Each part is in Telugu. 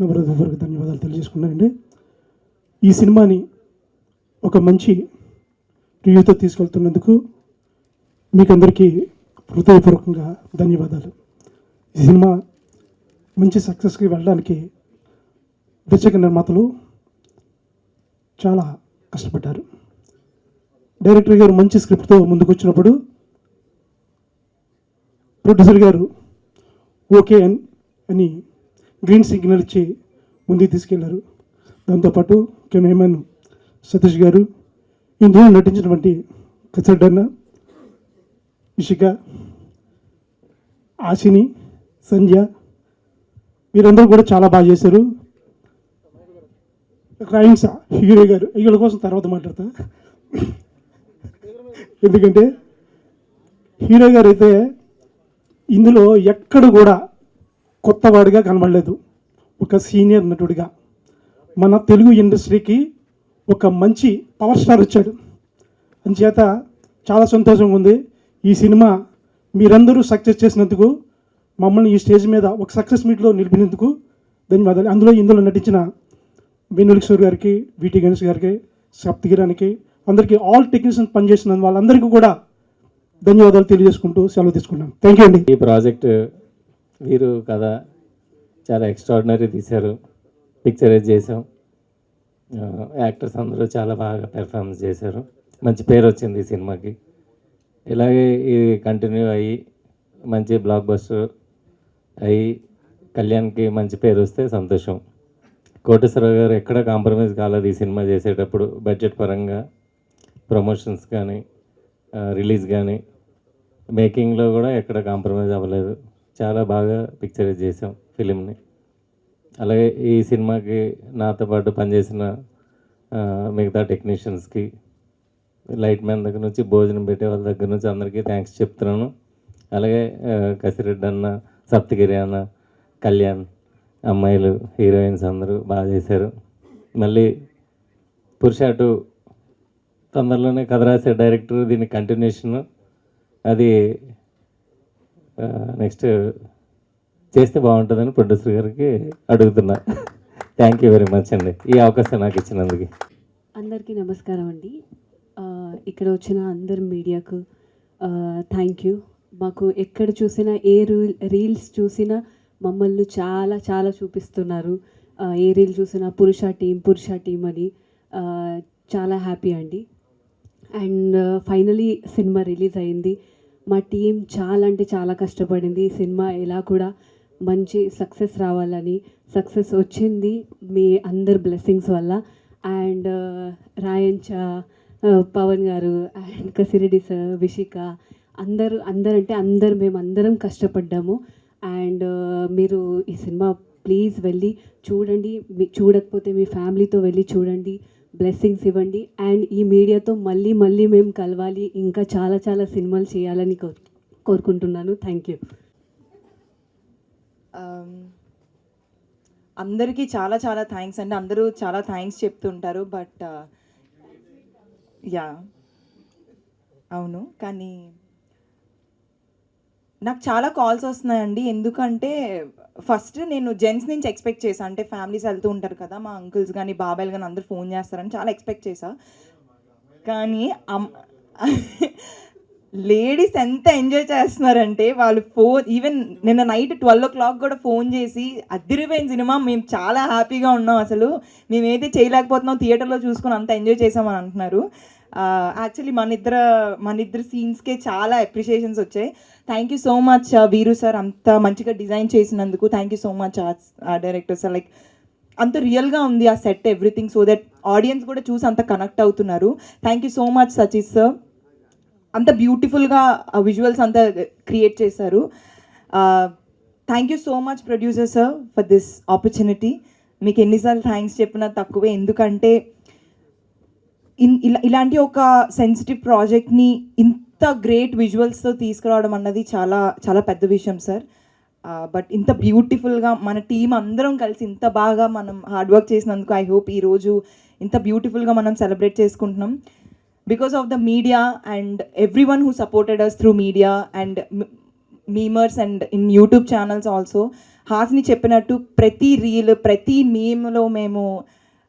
హృదయపూర్వక ధన్యవాదాలు తెలియజేసుకున్నానండి. ఈ సినిమాని ఒక మంచి రివ్యూతో తీసుకెళ్తున్నందుకు మీకు అందరికీ హృదయపూర్వకంగా ధన్యవాదాలు. ఈ సినిమా మంచి సక్సెస్కి వెళ్ళడానికి దర్శక నిర్మాతలు చాలా కష్టపడ్డారు. డైరెక్టర్ గారు మంచి స్క్రిప్ట్తో ముందుకు వచ్చినప్పుడు ప్రొడ్యూసర్ గారు ఓకే అని గ్రీన్ సిగ్నల్ ఇచ్చి ముందుకు తీసుకెళ్లారు. దాంతోపాటు కెమెరామెన్ సతీష్ గారు, ఇందులో నటించినటువంటి కసడ్డన్న, ఇషిక, ఆశిని, సంధ్య వీరందరూ కూడా చాలా బాగా చేశారు. రైన్స్ హీరో గారు వీళ్ళ కోసం తర్వాత మాట్లాడతా, ఎందుకంటే హీరో గారు అయితే ఇందులో ఎక్కడ కూడా కొత్తవాడిగా కనబడలేదు. ఒక సీనియర్ నటుడిగా మన తెలుగు ఇండస్ట్రీకి ఒక మంచి పవర్ స్టార్ వచ్చాడు. అందుచేత చాలా సంతోషంగా ఉంది. ఈ సినిమా మీరందరూ సక్సెస్ చేసినందుకు, మమ్మల్ని ఈ స్టేజ్ మీద ఒక సక్సెస్ మీట్లో నిలిపినందుకు ధన్యవాదాలు. ఇందులో నటించిన వెన్నెలకిషోర్ గారికి, విటి గణేష్ గారికి, సప్తగిరానికి, అందరికీ ఆల్ టెక్నీషియన్స్ పనిచేసిన వాళ్ళందరికీ కూడా ధన్యవాదాలు తెలియజేసుకుంటూ సెలవు తీసుకున్నాం. థ్యాంక్ యూ అండి. ఈ ప్రాజెక్ట్ వీరు కథ చాలా ఎక్స్ట్రాడినరీ తీశారు, పిక్చరైజ్ చేసాం. యాక్టర్స్ అందరూ చాలా బాగా పెర్ఫార్మెన్స్ చేశారు. మంచి పేరు వచ్చింది ఈ సినిమాకి. ఇలాగే ఇది కంటిన్యూ అయ్యి మంచి బ్లాక్ బస్టర్ అయ్యి కళ్యాణ్కి మంచి పేరు వస్తే సంతోషం. కోటేశ్వరరావు గారు ఎక్కడ కాంప్రమైజ్ కాలేదు ఈ సినిమా చేసేటప్పుడు. బడ్జెట్ పరంగా, ప్రమోషన్స్ కానీ, రిలీజ్ కానీ, మేకింగ్లో కూడా ఎక్కడ కాంప్రమైజ్ అవ్వలేదు. చాలా బాగా పిక్చరైజ్ చేసాం ఫిలింని. అలాగే ఈ సినిమాకి నాతో పాటు పనిచేసిన మిగతా టెక్నీషియన్స్కి, లైట్ మ్యాన్ దగ్గర నుంచి భోజనం పెట్టే వాళ్ళ దగ్గర నుంచి అందరికీ థ్యాంక్స్ చెప్తున్నాను. అలాగే కసిరెడ్డి అన్న, సప్తగిరి అన్న, కళ్యాణ్, అమ్మాయిలు, హీరోయిన్స్ అందరూ బాగా చేశారు. మళ్ళీ పురుష 2 తొందరలోనే కథ రాసే డైరెక్టర్, దీని కంటిన్యూషన్ అది నెక్స్ట్ చేస్తే బాగుంటుందని ప్రొడ్యూసర్ గారికి అడుగుతున్నా. థ్యాంక్ యూ వెరీ మచ్ అండి ఈ అవకాశం నాకు ఇచ్చినందుకు. అందరికీ నమస్కారం అండి. ఇక్కడ వచ్చిన అందరు మీడియాకు థ్యాంక్ యూ. మాకు ఎక్కడ చూసినా ఏ రీల్స్ చూసినా మమ్మల్ని చాలా చాలా చూపిస్తున్నారు. ఏ రీల్ చూసినా పురుష టీం అని చాలా హ్యాపీ అండి. అండ్ ఫైనలీ సినిమా రిలీజ్ అయింది. మా టీం చాలా అంటే చాలా కష్టపడింది. ఈ సినిమా ఎలా కూడా మంచి సక్సెస్ రావాలని. సక్సెస్ వచ్చింది మీ అందరి బ్లెస్సింగ్స్ వల్ల. అండ్ రాయంచ, పవన్ గారు అండ్ కసిరెడ్డి సార్, విషిక అందరూ మేమందరం కష్టపడ్డాము. అండ్ మీరు ఈ సినిమా ప్లీజ్ వెళ్ళి చూడండి. చూడకపోతే మీ ఫ్యామిలీతో వెళ్ళి చూడండి, బ్లెస్సింగ్స్ ఇవ్వండి. అండ్ ఈ మీడియాతో మళ్ళీ మేము కలవాలి, ఇంకా చాలా చాలా సినిమాలు చేయాలని కోరుకుంటున్నాను. Thank you. అందరికీ చాలా చాలా థ్యాంక్స్ అండి. అందరూ చాలా థ్యాంక్స్ చెప్తుంటారు, బట్ యా అవును, కానీ నాకు చాలా కాల్స్ వస్తున్నాయండి. ఎందుకంటే ఫస్ట్ నేను జెంట్స్ నుంచి ఎక్స్పెక్ట్ చేశాను, అంటే ఫ్యామిలీస్ వెళ్తూ ఉంటారు కదా, మా అంకుల్స్ కానీ బాబాయ్లు కానీ అందరూ ఫోన్ చేస్తారని చాలా ఎక్స్పెక్ట్ చేశా. కానీ లేడీస్ ఎంత ఎంజాయ్ చేస్తున్నారంటే వాళ్ళు ఈవెన్ నిన్న నైట్ 12 o'clock కూడా ఫోన్ చేసి అదిరిపోయిన సినిమా, మేము చాలా హ్యాపీగా ఉన్నాం, అసలు మేమైతే చేయలేకపోతున్నాం, థియేటర్లో చూసుకొని అంత ఎంజాయ్ చేసామని అంటున్నారు. యాక్చువల్లీ మన ఇద్దరు సీన్స్కే చాలా అప్రిషియేషన్స్ వచ్చాయి. థ్యాంక్ యూ సో మచ్ వీరు సార్, అంత మంచిగా డిజైన్ చేసినందుకు. Thank you so much director sir. Like అంత రియల్గా ఉంది ఆ set, everything, so that audience కూడా చూసి అంత కనెక్ట్ అవుతున్నారు. Thank you so much Satish sir, అంత బ్యూటిఫుల్గా విజువల్స్ అంతా క్రియేట్ చేశారు. Thank you so much producer sir for this opportunity. మీకు ఎన్నిసార్లు థ్యాంక్స్ చెప్పినా తక్కువే, ఎందుకంటే ఇలాంటి ఒక సెన్సిటివ్ ప్రాజెక్ట్ని ఇంత గ్రేట్ విజువల్స్తో తీసుకురావడం అన్నది చాలా చాలా పెద్ద విషయం సార్. బట్ ఇంత బ్యూటిఫుల్గా మన టీం అందరం కలిసి ఇంత బాగా మనం హార్డ్ వర్క్ చేసినందుకు ఐ హోప్ ఈరోజు ఇంత బ్యూటిఫుల్గా మనం సెలబ్రేట్ చేసుకుంటున్నాం because of the media and everyone who supported us through media and memers and in YouTube channels also. హాస్ని చెప్పినట్టు ప్రతి రీల్ ప్రతి మీమ్లో మేము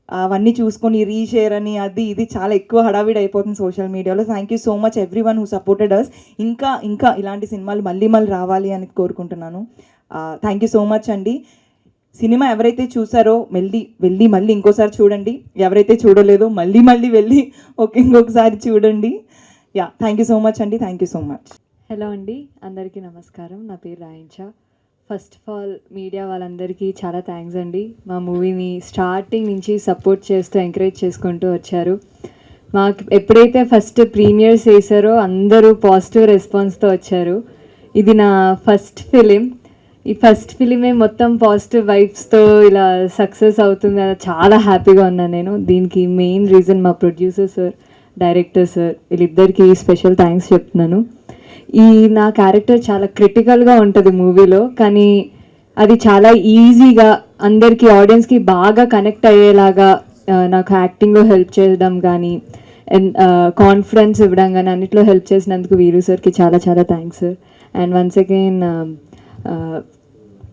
అవన్నీ చూసుకొని రీషేర్ అని అది ఇది చాలా ఎక్కువ హడావిడి అయిపోతుంది సోషల్ మీడియాలో. Thank you so much everyone who supported us. ఇంకా ఇంకా ఇలాంటి సినిమాలు మళ్ళీ రావాలి అని కోరుకుంటున్నాను. థ్యాంక్ యూ సో మచ్ అండి. సినిమా ఎవరైతే చూసారో వెళ్ళి మళ్ళీ ఇంకోసారి చూడండి. ఎవరైతే చూడలేదో మళ్ళీ వెళ్ళి ఇంకొకసారి చూడండి. Yeah, thank you so much అండి. Thank you so much. Hello అండి, అందరికీ నమస్కారం. నా పేరు Rayincha. First of all media వాళ్ళందరికీ చాలా థ్యాంక్స్ అండి. మా మూవీని స్టార్టింగ్ నుంచి సపోర్ట్ చేస్తూ ఎంకరేజ్ చేసుకుంటూ వచ్చారు. మాకు ఎప్పుడైతే ఫస్ట్ ప్రీమియర్స్ వేసారో అందరూ పాజిటివ్ రెస్పాన్స్తో వచ్చారు. ఇది నా ఫస్ట్ ఫిలిం. ఈ ఫస్ట్ ఫిలిమే మొత్తం పాజిటివ్ వైబ్స్తో ఇలా సక్సెస్ అవుతుంది, చాలా హ్యాపీగా ఉన్నాను నేను. దీనికి మెయిన్ రీజన్ మా ప్రొడ్యూసర్ సార్, డైరెక్టర్ సార్, వీళ్ళిద్దరికీ స్పెషల్ థ్యాంక్స్ చెప్తున్నాను. నా క్యారెక్టర్ చాలా క్రిటికల్గా ఉంటుంది మూవీలో, కానీ అది చాలా ఈజీగా అందరికీ ఆడియన్స్కి బాగా కనెక్ట్ అయ్యేలాగా నాకు యాక్టింగ్లో హెల్ప్ చేయడం కానీ కాన్ఫిడెన్స్ ఇవ్వడం కానీ అన్నిట్లో హెల్ప్ చేసినందుకు వీరు సార్కి చాలా చాలా thanks sir. And once again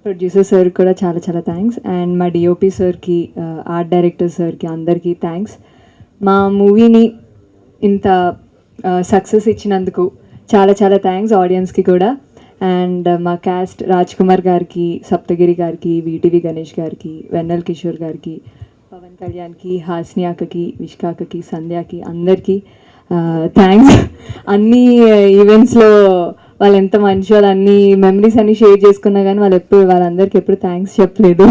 producer sir కూడా చాలా చాలా థ్యాంక్స్. అండ్ మా డిఓపి సార్కి, ఆర్ట్ డైరెక్టర్ సార్కి, అందరికీ థ్యాంక్స్. మా మూవీని ఇంత సక్సెస్ ఇచ్చినందుకు చాలా చాలా థ్యాంక్స్ ఆడియన్స్కి కూడా. అండ్ మా క్యాస్ట్ రాజ్ కుమార్ గారికి, సప్తగిరి గారికి, వీటీవీ గణేష్ గారికి, వెన్నెల్ కిషోర్ గారికి, పవన్ కళ్యాణ్కి, హాస్ని అక్కకి, విష్కాకి, సంధ్యాకి, అందరికీ థ్యాంక్స్. అన్ని ఈవెంట్స్లో వాళ్ళు ఎంత మంచి వాళ్ళు, అన్ని మెమరీస్ అన్ని షేర్ చేసుకున్నా కానీ వాళ్ళందరికీ ఎప్పుడు థ్యాంక్స్ చెప్పలేదు.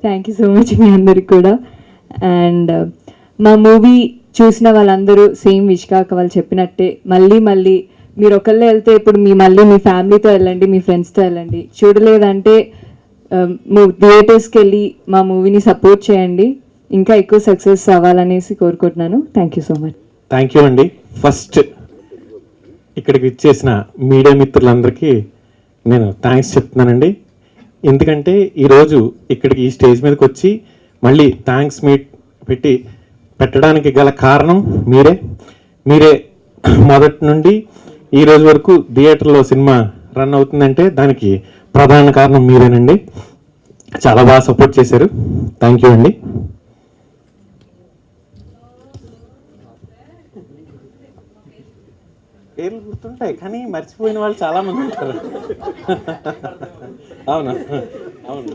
థ్యాంక్ యూ సో మచ్ మీ అందరికి కూడా. అండ్ మా మూవీ చూసిన వాళ్ళందరూ సేమ్ విష్కాక వాళ్ళు చెప్పినట్టే మళ్ళీ మీరు ఒకళ్ళే వెళ్తే ఇప్పుడు మళ్ళీ మీ ఫ్యామిలీతో వెళ్ళండి, మీ ఫ్రెండ్స్తో వెళ్ళండి. చూడలేదంటే థియేటర్స్కి వెళ్ళి మా మూవీని సపోర్ట్ చేయండి. ఇంకా ఎక్కువ సక్సెస్ అవ్వాలనేసి కోరుకుంటున్నాను. Thank you so much. Thank you అండి. ఫస్ట్ ఇక్కడికి ఇచ్చేసిన మీడియా మిత్రులందరికీ నేను థ్యాంక్స్ చెప్తున్నానండి. ఎందుకంటే ఈరోజు ఇక్కడికి ఈ స్టేజ్ మీదకి వచ్చి మళ్ళీ థ్యాంక్స్ మీట్ పెట్టడానికి గల కారణం మీరే మొదటి నుండి ఈ రోజు వరకు థియేటర్లో సినిమా రన్ అవుతుందంటే దానికి ప్రధాన కారణం మీరేనండి. చాలా బాగా సపోర్ట్ చేశారు. థ్యాంక్ యూ అండి. పేర్లు గుర్తుంటాయి కానీ మర్చిపోయిన వాళ్ళు చాలా మంది ఉంటారు. అవునా? అవును.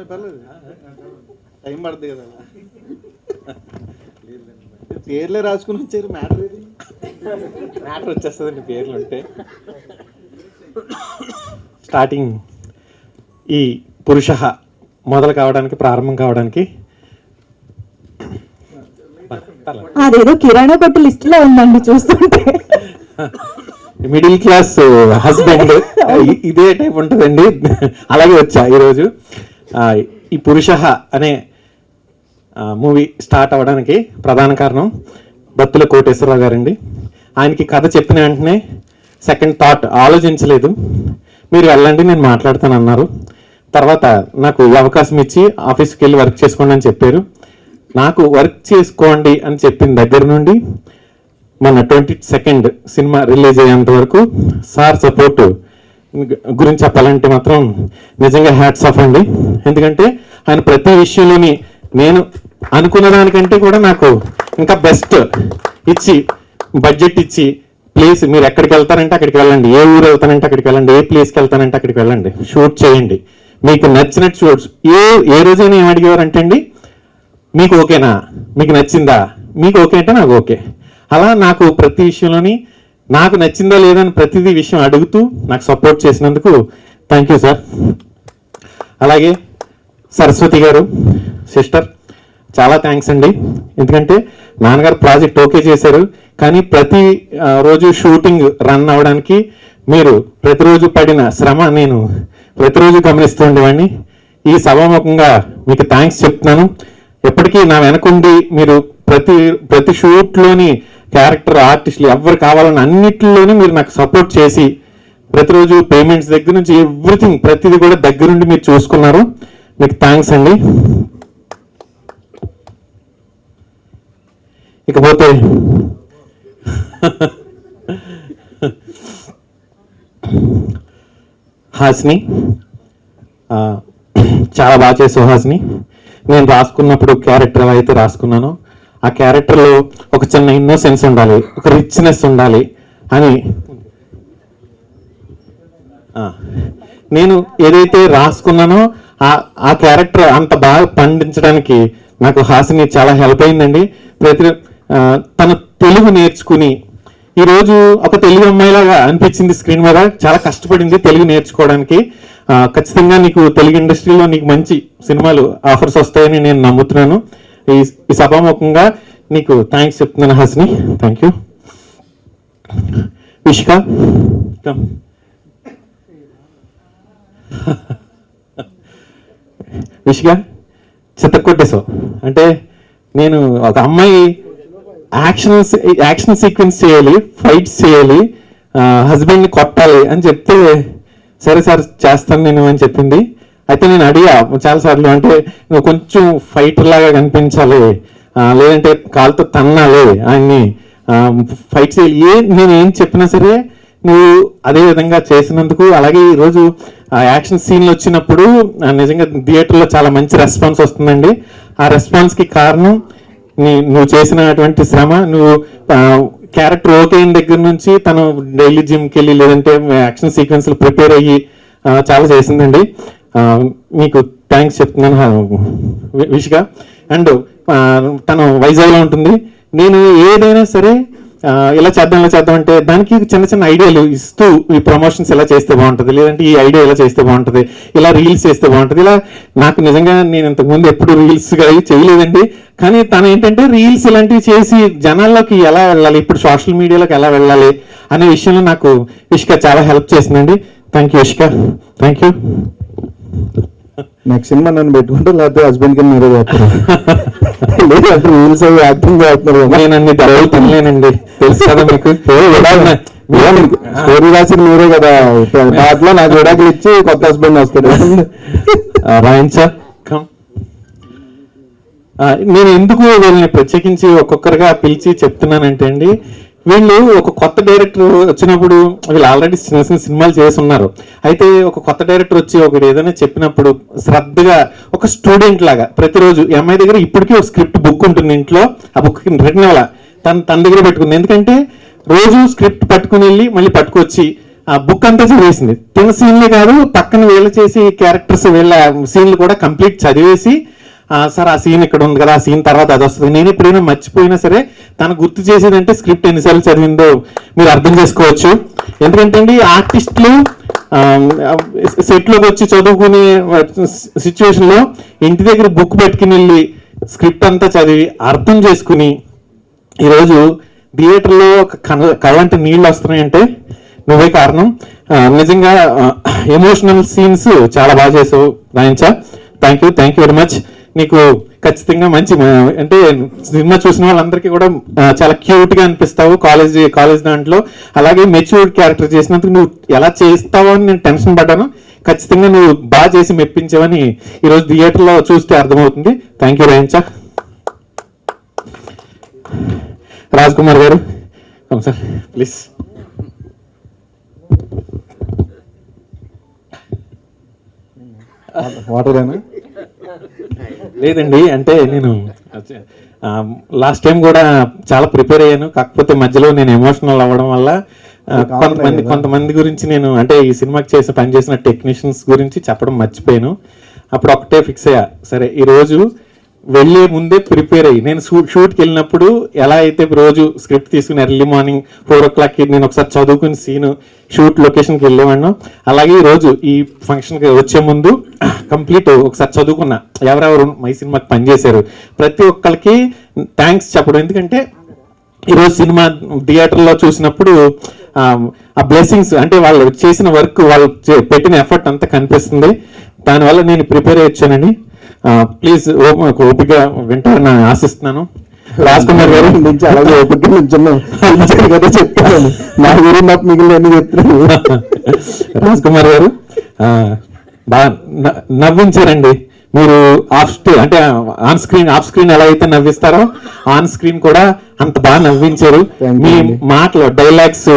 పర్లేదు, టైం పడుతుంది కదా. పేర్లే రాసుకుని వచ్చారు. మ్యాటర్ వచ్చేస్తుందండి పేర్లు ఉంటే. స్టార్టింగ్ ఈ పురుష మొదలు కావడానికి, ప్రారంభం కావడానికి అదేదో కిరాణా కొట్టు లిస్టులో ఉందండి చూస్తుంటే. మిడిల్ క్లాస్ హస్బెండ్ ఇదే టైప్ ఉంటుందండి. అలాగే వచ్చా ఈరోజు. ఈ పురుష అనే మూవీ స్టార్ట్ అవ్వడానికి ప్రధాన కారణం బత్తుల కోటేశ్వరరావు గారండి. ఆయనకి కథ చెప్పిన వెంటనే సెకండ్ థాట్ ఆలోచించలేదు, మీరు వెళ్ళండి నేను మాట్లాడతాను అన్నారు. తర్వాత నాకు ఈ అవకాశం ఇచ్చి ఆఫీస్కి వెళ్ళి వర్క్ చేసుకోండి అని చెప్పారు. నాకు వర్క్ చేసుకోండి అని చెప్పిన దగ్గర నుండి మన 22nd సినిమా రిలీజ్ అయ్యేంత వరకు సార్ సపోర్ట్ గురించి చెప్పాలంటే మాత్రం నిజంగా హ్యాట్స్ ఆఫ్ అండి. ఎందుకంటే ఆయన ప్రతి విషయంలోని నేను అనుకున్న దానికంటే కూడా నాకు ఇంకా బెస్ట్ ఇచ్చి, బడ్జెట్ ఇచ్చి, ప్లేస్ మీరు ఎక్కడికి వెళ్తారంటే అక్కడికి వెళ్ళండి, ఏ ఊరు వెళ్తానంటే అక్కడికి వెళ్ళండి, ఏ ప్లేస్కి వెళ్తానంటే అక్కడికి వెళ్ళండి, షూట్ చేయండి, మీకు నచ్చినట్టు షూట్స్. ఏ రోజైనా ఏం అడిగేవారంటే అండి, మీకు ఓకేనా, మీకు నచ్చిందా, మీకు ఓకే అంటే నాకు ఓకే. అలా నాకు ప్రతి విషయంలోని నాకు నచ్చిందా లేదా అని ప్రతిదీ విషయం అడుగుతూ నాకు సపోర్ట్ చేసినందుకు థ్యాంక్ యూ సార్. అలాగే సరస్వతి గారు, సిస్టర్, చాలా థ్యాంక్స్ అండి. ఎందుకంటే నాన్నగారు ప్రాజెక్ట్ ఓకే చేశారు, కానీ ప్రతి రోజు షూటింగ్ రన్ అవ్వడానికి మీరు ప్రతిరోజు పడిన శ్రమ నేను ప్రతిరోజు గమనిస్తూ ఉండేవాడిని. ఈ సభాముఖంగా మీకు థ్యాంక్స్ చెప్తున్నాను. ఎప్పటికీ నా వెనకుండి మీరు ప్రతి షూట్లోని క్యారెక్టర్ ఆర్టిస్టులు ఎవరు కావాలని అన్నిటిలోనే మీరు నాకు సపోర్ట్ చేసి ప్రతిరోజు పేమెంట్స్ దగ్గర నుంచి ఎవ్రీథింగ్ ప్రతిదీ కూడా దగ్గరుండి మీరు చూసుకున్నారు. మీకు థ్యాంక్స్ అండి. ఇకపోతే హాసిని చాలా బాగా చేసావు హాసిని. నేను రాసుకున్నప్పుడు క్యారెక్టర్ ఎలా అయితే రాసుకున్నానో ఆ క్యారెక్టర్లో ఒక చిన్న ఇన్నోసెన్స్ ఉండాలి, ఒక రిచ్నెస్ ఉండాలి అని నేను ఏదైతే రాసుకున్నానో ఆ క్యారెక్టర్ అంత బాగా పండించడానికి నాకు హాసిని చాలా హెల్ప్ అయిందండి. తన తెలుగు నేర్చుకుని ఈరోజు ఒక తెలుగు అమ్మాయిలాగా అనిపించింది స్క్రీన్ మీద. చాలా కష్టపడింది తెలుగు నేర్చుకోవడానికి. ఖచ్చితంగా నీకు తెలుగు ఇండస్ట్రీలో నీకు మంచి సినిమాలు ఆఫర్స్ వస్తాయని నేను నమ్ముతున్నాను. ఈ సభాముఖంగా నీకు థ్యాంక్స్ చెప్తున్నాను హాసిని. Thank you. విష్క విష్క చిత్తకొట్టేసావు. అంటే నేను ఒక అమ్మాయి యాక్షన్ సీక్వెన్స్ చేయాలి, ఫైట్స్ చేయాలి, హస్బెండ్ని కొట్టాలి అని చెప్తే సరే సార్ చేస్తాను నేను అని చెప్పింది. అయితే నేను అడిగా చాలాసార్లు, అంటే నువ్వు కొంచెం ఫైటర్ లాగా కనిపించాలి, లేదంటే కాలుతో తన్నాలి, ఆయన్ని ఫైట్ చేయాలి, నేను ఏం చెప్పినా సరే నువ్వు అదే విధంగా చేసినందుకు. అలాగే ఈరోజు యాక్షన్ సీన్లు వచ్చినప్పుడు నిజంగా థియేటర్లో చాలా మంచి రెస్పాన్స్ వస్తుందండి. ఆ రెస్పాన్స్కి కారణం నువ్వు చేసినటువంటి శ్రమ. నువ్వు క్యారెక్టర్ ఓకే అయిన దగ్గర నుంచి తను డైలీ జిమ్కి వెళ్ళి లేదంటే యాక్షన్ సీక్వెన్స్లు ప్రిపేర్ అయ్యి చాలా చేసిందండి. మీకు థ్యాంక్స్ చెప్తున్నాను విష్గా. అండ్ తను వైజాగ్లో ఉంటుంది. నేను ఏదైనా సరే ఇలా చేద్దాం అంటే దానికి చిన్న చిన్న ఐడియాలు ఇస్తూ ఈ ప్రమోషన్స్ ఎలా చేస్తే బాగుంటుంది, లేదంటే ఈ ఐడియా ఎలా చేస్తే బాగుంటుంది, ఇలా రీల్స్ చేస్తే బాగుంటుంది. ఇలా నాకు నిజంగా నేను ఇంతకుముందు ఎప్పుడు రీల్స్ చేయలేదండి. కానీ తను ఏంటంటే రీల్స్ ఇలాంటివి చేసి జనాల్లోకి ఎలా వెళ్ళాలి, ఇప్పుడు సోషల్ మీడియాలోకి ఎలా వెళ్ళాలి అనే విషయంలో నాకు విష్క చాలా హెల్ప్ చేసిందండి. Thank you Vishka. Thank you. Next cinema నన్ను పెట్టుకుంటే లేకపోతే హస్బెండ్ కి మీరే చేస్తారు. రీల్స్ అవి యాక్టింగ్ చేస్తున్నారు. నేను అన్ని దెబ్బలు తినలేనండి, తెలుసు కదా మీకు. స్టోరీ రాసిన మీరే కదా, దాంట్లో నాకు విడాకులు ఇచ్చి కొత్త హస్బెండ్ వస్తాడు. రాయించా. నేను ఎందుకు వీళ్ళని ప్రత్యేకించి ఒక్కొక్కరుగా పిలిచి చెప్తున్నానంటే అండి, వీళ్ళు ఒక కొత్త డైరెక్టర్ వచ్చినప్పుడు వీళ్ళు ఆల్రెడీ చిన్న చిన్న సినిమాలు చేసి ఉన్నారు. అయితే ఒక కొత్త డైరెక్టర్ వచ్చి ఒకటి ఏదైనా చెప్పినప్పుడు శ్రద్ధగా ఒక స్టూడెంట్ లాగా ప్రతిరోజు ఈ అమ్మాయి దగ్గర ఇప్పటికీ ఒక స్క్రిప్ట్ బుక్ ఉంటుంది ఇంట్లో. ఆ బుక్ రిటర్న్ అవ్వాల తన దగ్గర పెట్టుకుంది. ఎందుకంటే రోజు స్క్రిప్ట్ పట్టుకుని వెళ్ళి మళ్ళీ పట్టుకొచ్చి ఆ బుక్ అంతా చదివేసింది. తిన సీన్లే కాదు, పక్కన వీళ్ళు చేసి క్యారెక్టర్స్ వీళ్ళ సీన్లు కూడా కంప్లీట్ చదివేసి సార్ ఆ సీన్ ఇక్కడ ఉంది కదా, ఆ సీన్ తర్వాత అది వస్తుంది. నేను ఎప్పుడైనా మర్చిపోయినా సరే తను గుర్తు చేసేదంటే స్క్రిప్ట్ ఎన్నిసార్లు చదివిందో మీరు అర్థం చేసుకోవచ్చు. ఎందుకంటే అండి ఆర్టిస్టులు సెట్లోకి వచ్చి చదువుకునే సిచ్యువేషన్లో ఇంటి దగ్గర బుక్ పెట్టుకుని వెళ్ళి స్క్రిప్ట్ అంతా చదివి అర్థం చేసుకుని ఈరోజు థియేటర్లో కళ్ళంటే నీళ్ళు వస్తున్నాయంటే నువ్వే కారణం. నిజంగా ఎమోషనల్ సీన్స్ చాలా బాగా చేసావు Rayincha. Thank you very much. నీకు ఖచ్చితంగా మంచి అంటే సినిమా చూసిన వాళ్ళందరికీ కూడా చాలా క్యూట్గా అనిపిస్తావు కాలేజ్ దాంట్లో. అలాగే మెచ్యూర్డ్ క్యారెక్టర్ చేసినందుకు నువ్వు ఎలా చేస్తావో అని నేను టెన్షన్ పడ్డాను. ఖచ్చితంగా నువ్వు బాగా చేసి మెప్పించావని ఈరోజు థియేటర్లో చూస్తే అర్థమవుతుంది. Thank you Rayincha. రాజ్ కుమార్ గారు సార్ ప్లీజ్. వాటరేనా? లేదండి, అంటే నేను లాస్ట్ టైం కూడా చాలా ప్రిపేర్ అయ్యాను. కాకపోతే మధ్యలో నేను ఎమోషనల్ అవ్వడం వల్ల కొంతమంది గురించి నేను అంటే ఈ సినిమాకి పనిచేసిన టెక్నీషియన్స్ గురించి చెప్పడం మర్చిపోయాను. అప్పుడు ఒకటే ఫిక్స్ అయ్యా, సరే ఈరోజు వెళ్ళే ముందే ప్రిపేర్ అయ్యి నేను షూట్కి వెళ్ళినప్పుడు ఎలా అయితే రోజు స్క్రిప్ట్ తీసుకుని ఎర్లీ మార్నింగ్ 4 o'clockకి నేను ఒకసారి చదువుకుని సీను షూట్ లొకేషన్కి వెళ్ళేవాడిను. అలాగే ఈరోజు ఈ ఫంక్షన్కి వచ్చే ముందు కంప్లీట్ ఒకసారి చదువుకున్నా ఎవరెవరు మై సినిమాకి పనిచేశారు ప్రతి ఒక్కరికి థ్యాంక్స్ చెప్పడం. ఎందుకంటే ఈరోజు సినిమా థియేటర్లో చూసినప్పుడు ఆ బ్లెస్సింగ్స్ అంటే వాళ్ళు చేసిన వర్క్ వాళ్ళు పెట్టిన ఎఫర్ట్ అంతా కనిపిస్తుంది. దానివల్ల నేను ప్రిపేర్ అయ్యి వచ్చానండి. ప్లీజ్ ఓపిక వింటారని ఆశిస్తున్నాను. రాజ్ కుమార్ గారు నుంచి అలాగే ఓపిక నుంచున్నాం కదా చెప్తాను, నా గురించి నాకు మిగిలిన చెప్తున్నాను. రాజ్ కుమార్ గారు బాగా నవ్వించారండి మీరు. ఆఫ్ స్క్రీన్ అంటే ఆన్ స్క్రీన్, ఆఫ్ స్క్రీన్ ఎలా అయితే నవ్విస్తారో ఆన్ స్క్రీన్ కూడా అంత బాగా నవ్వించారు. మీ మాటలు, డైలాగ్స్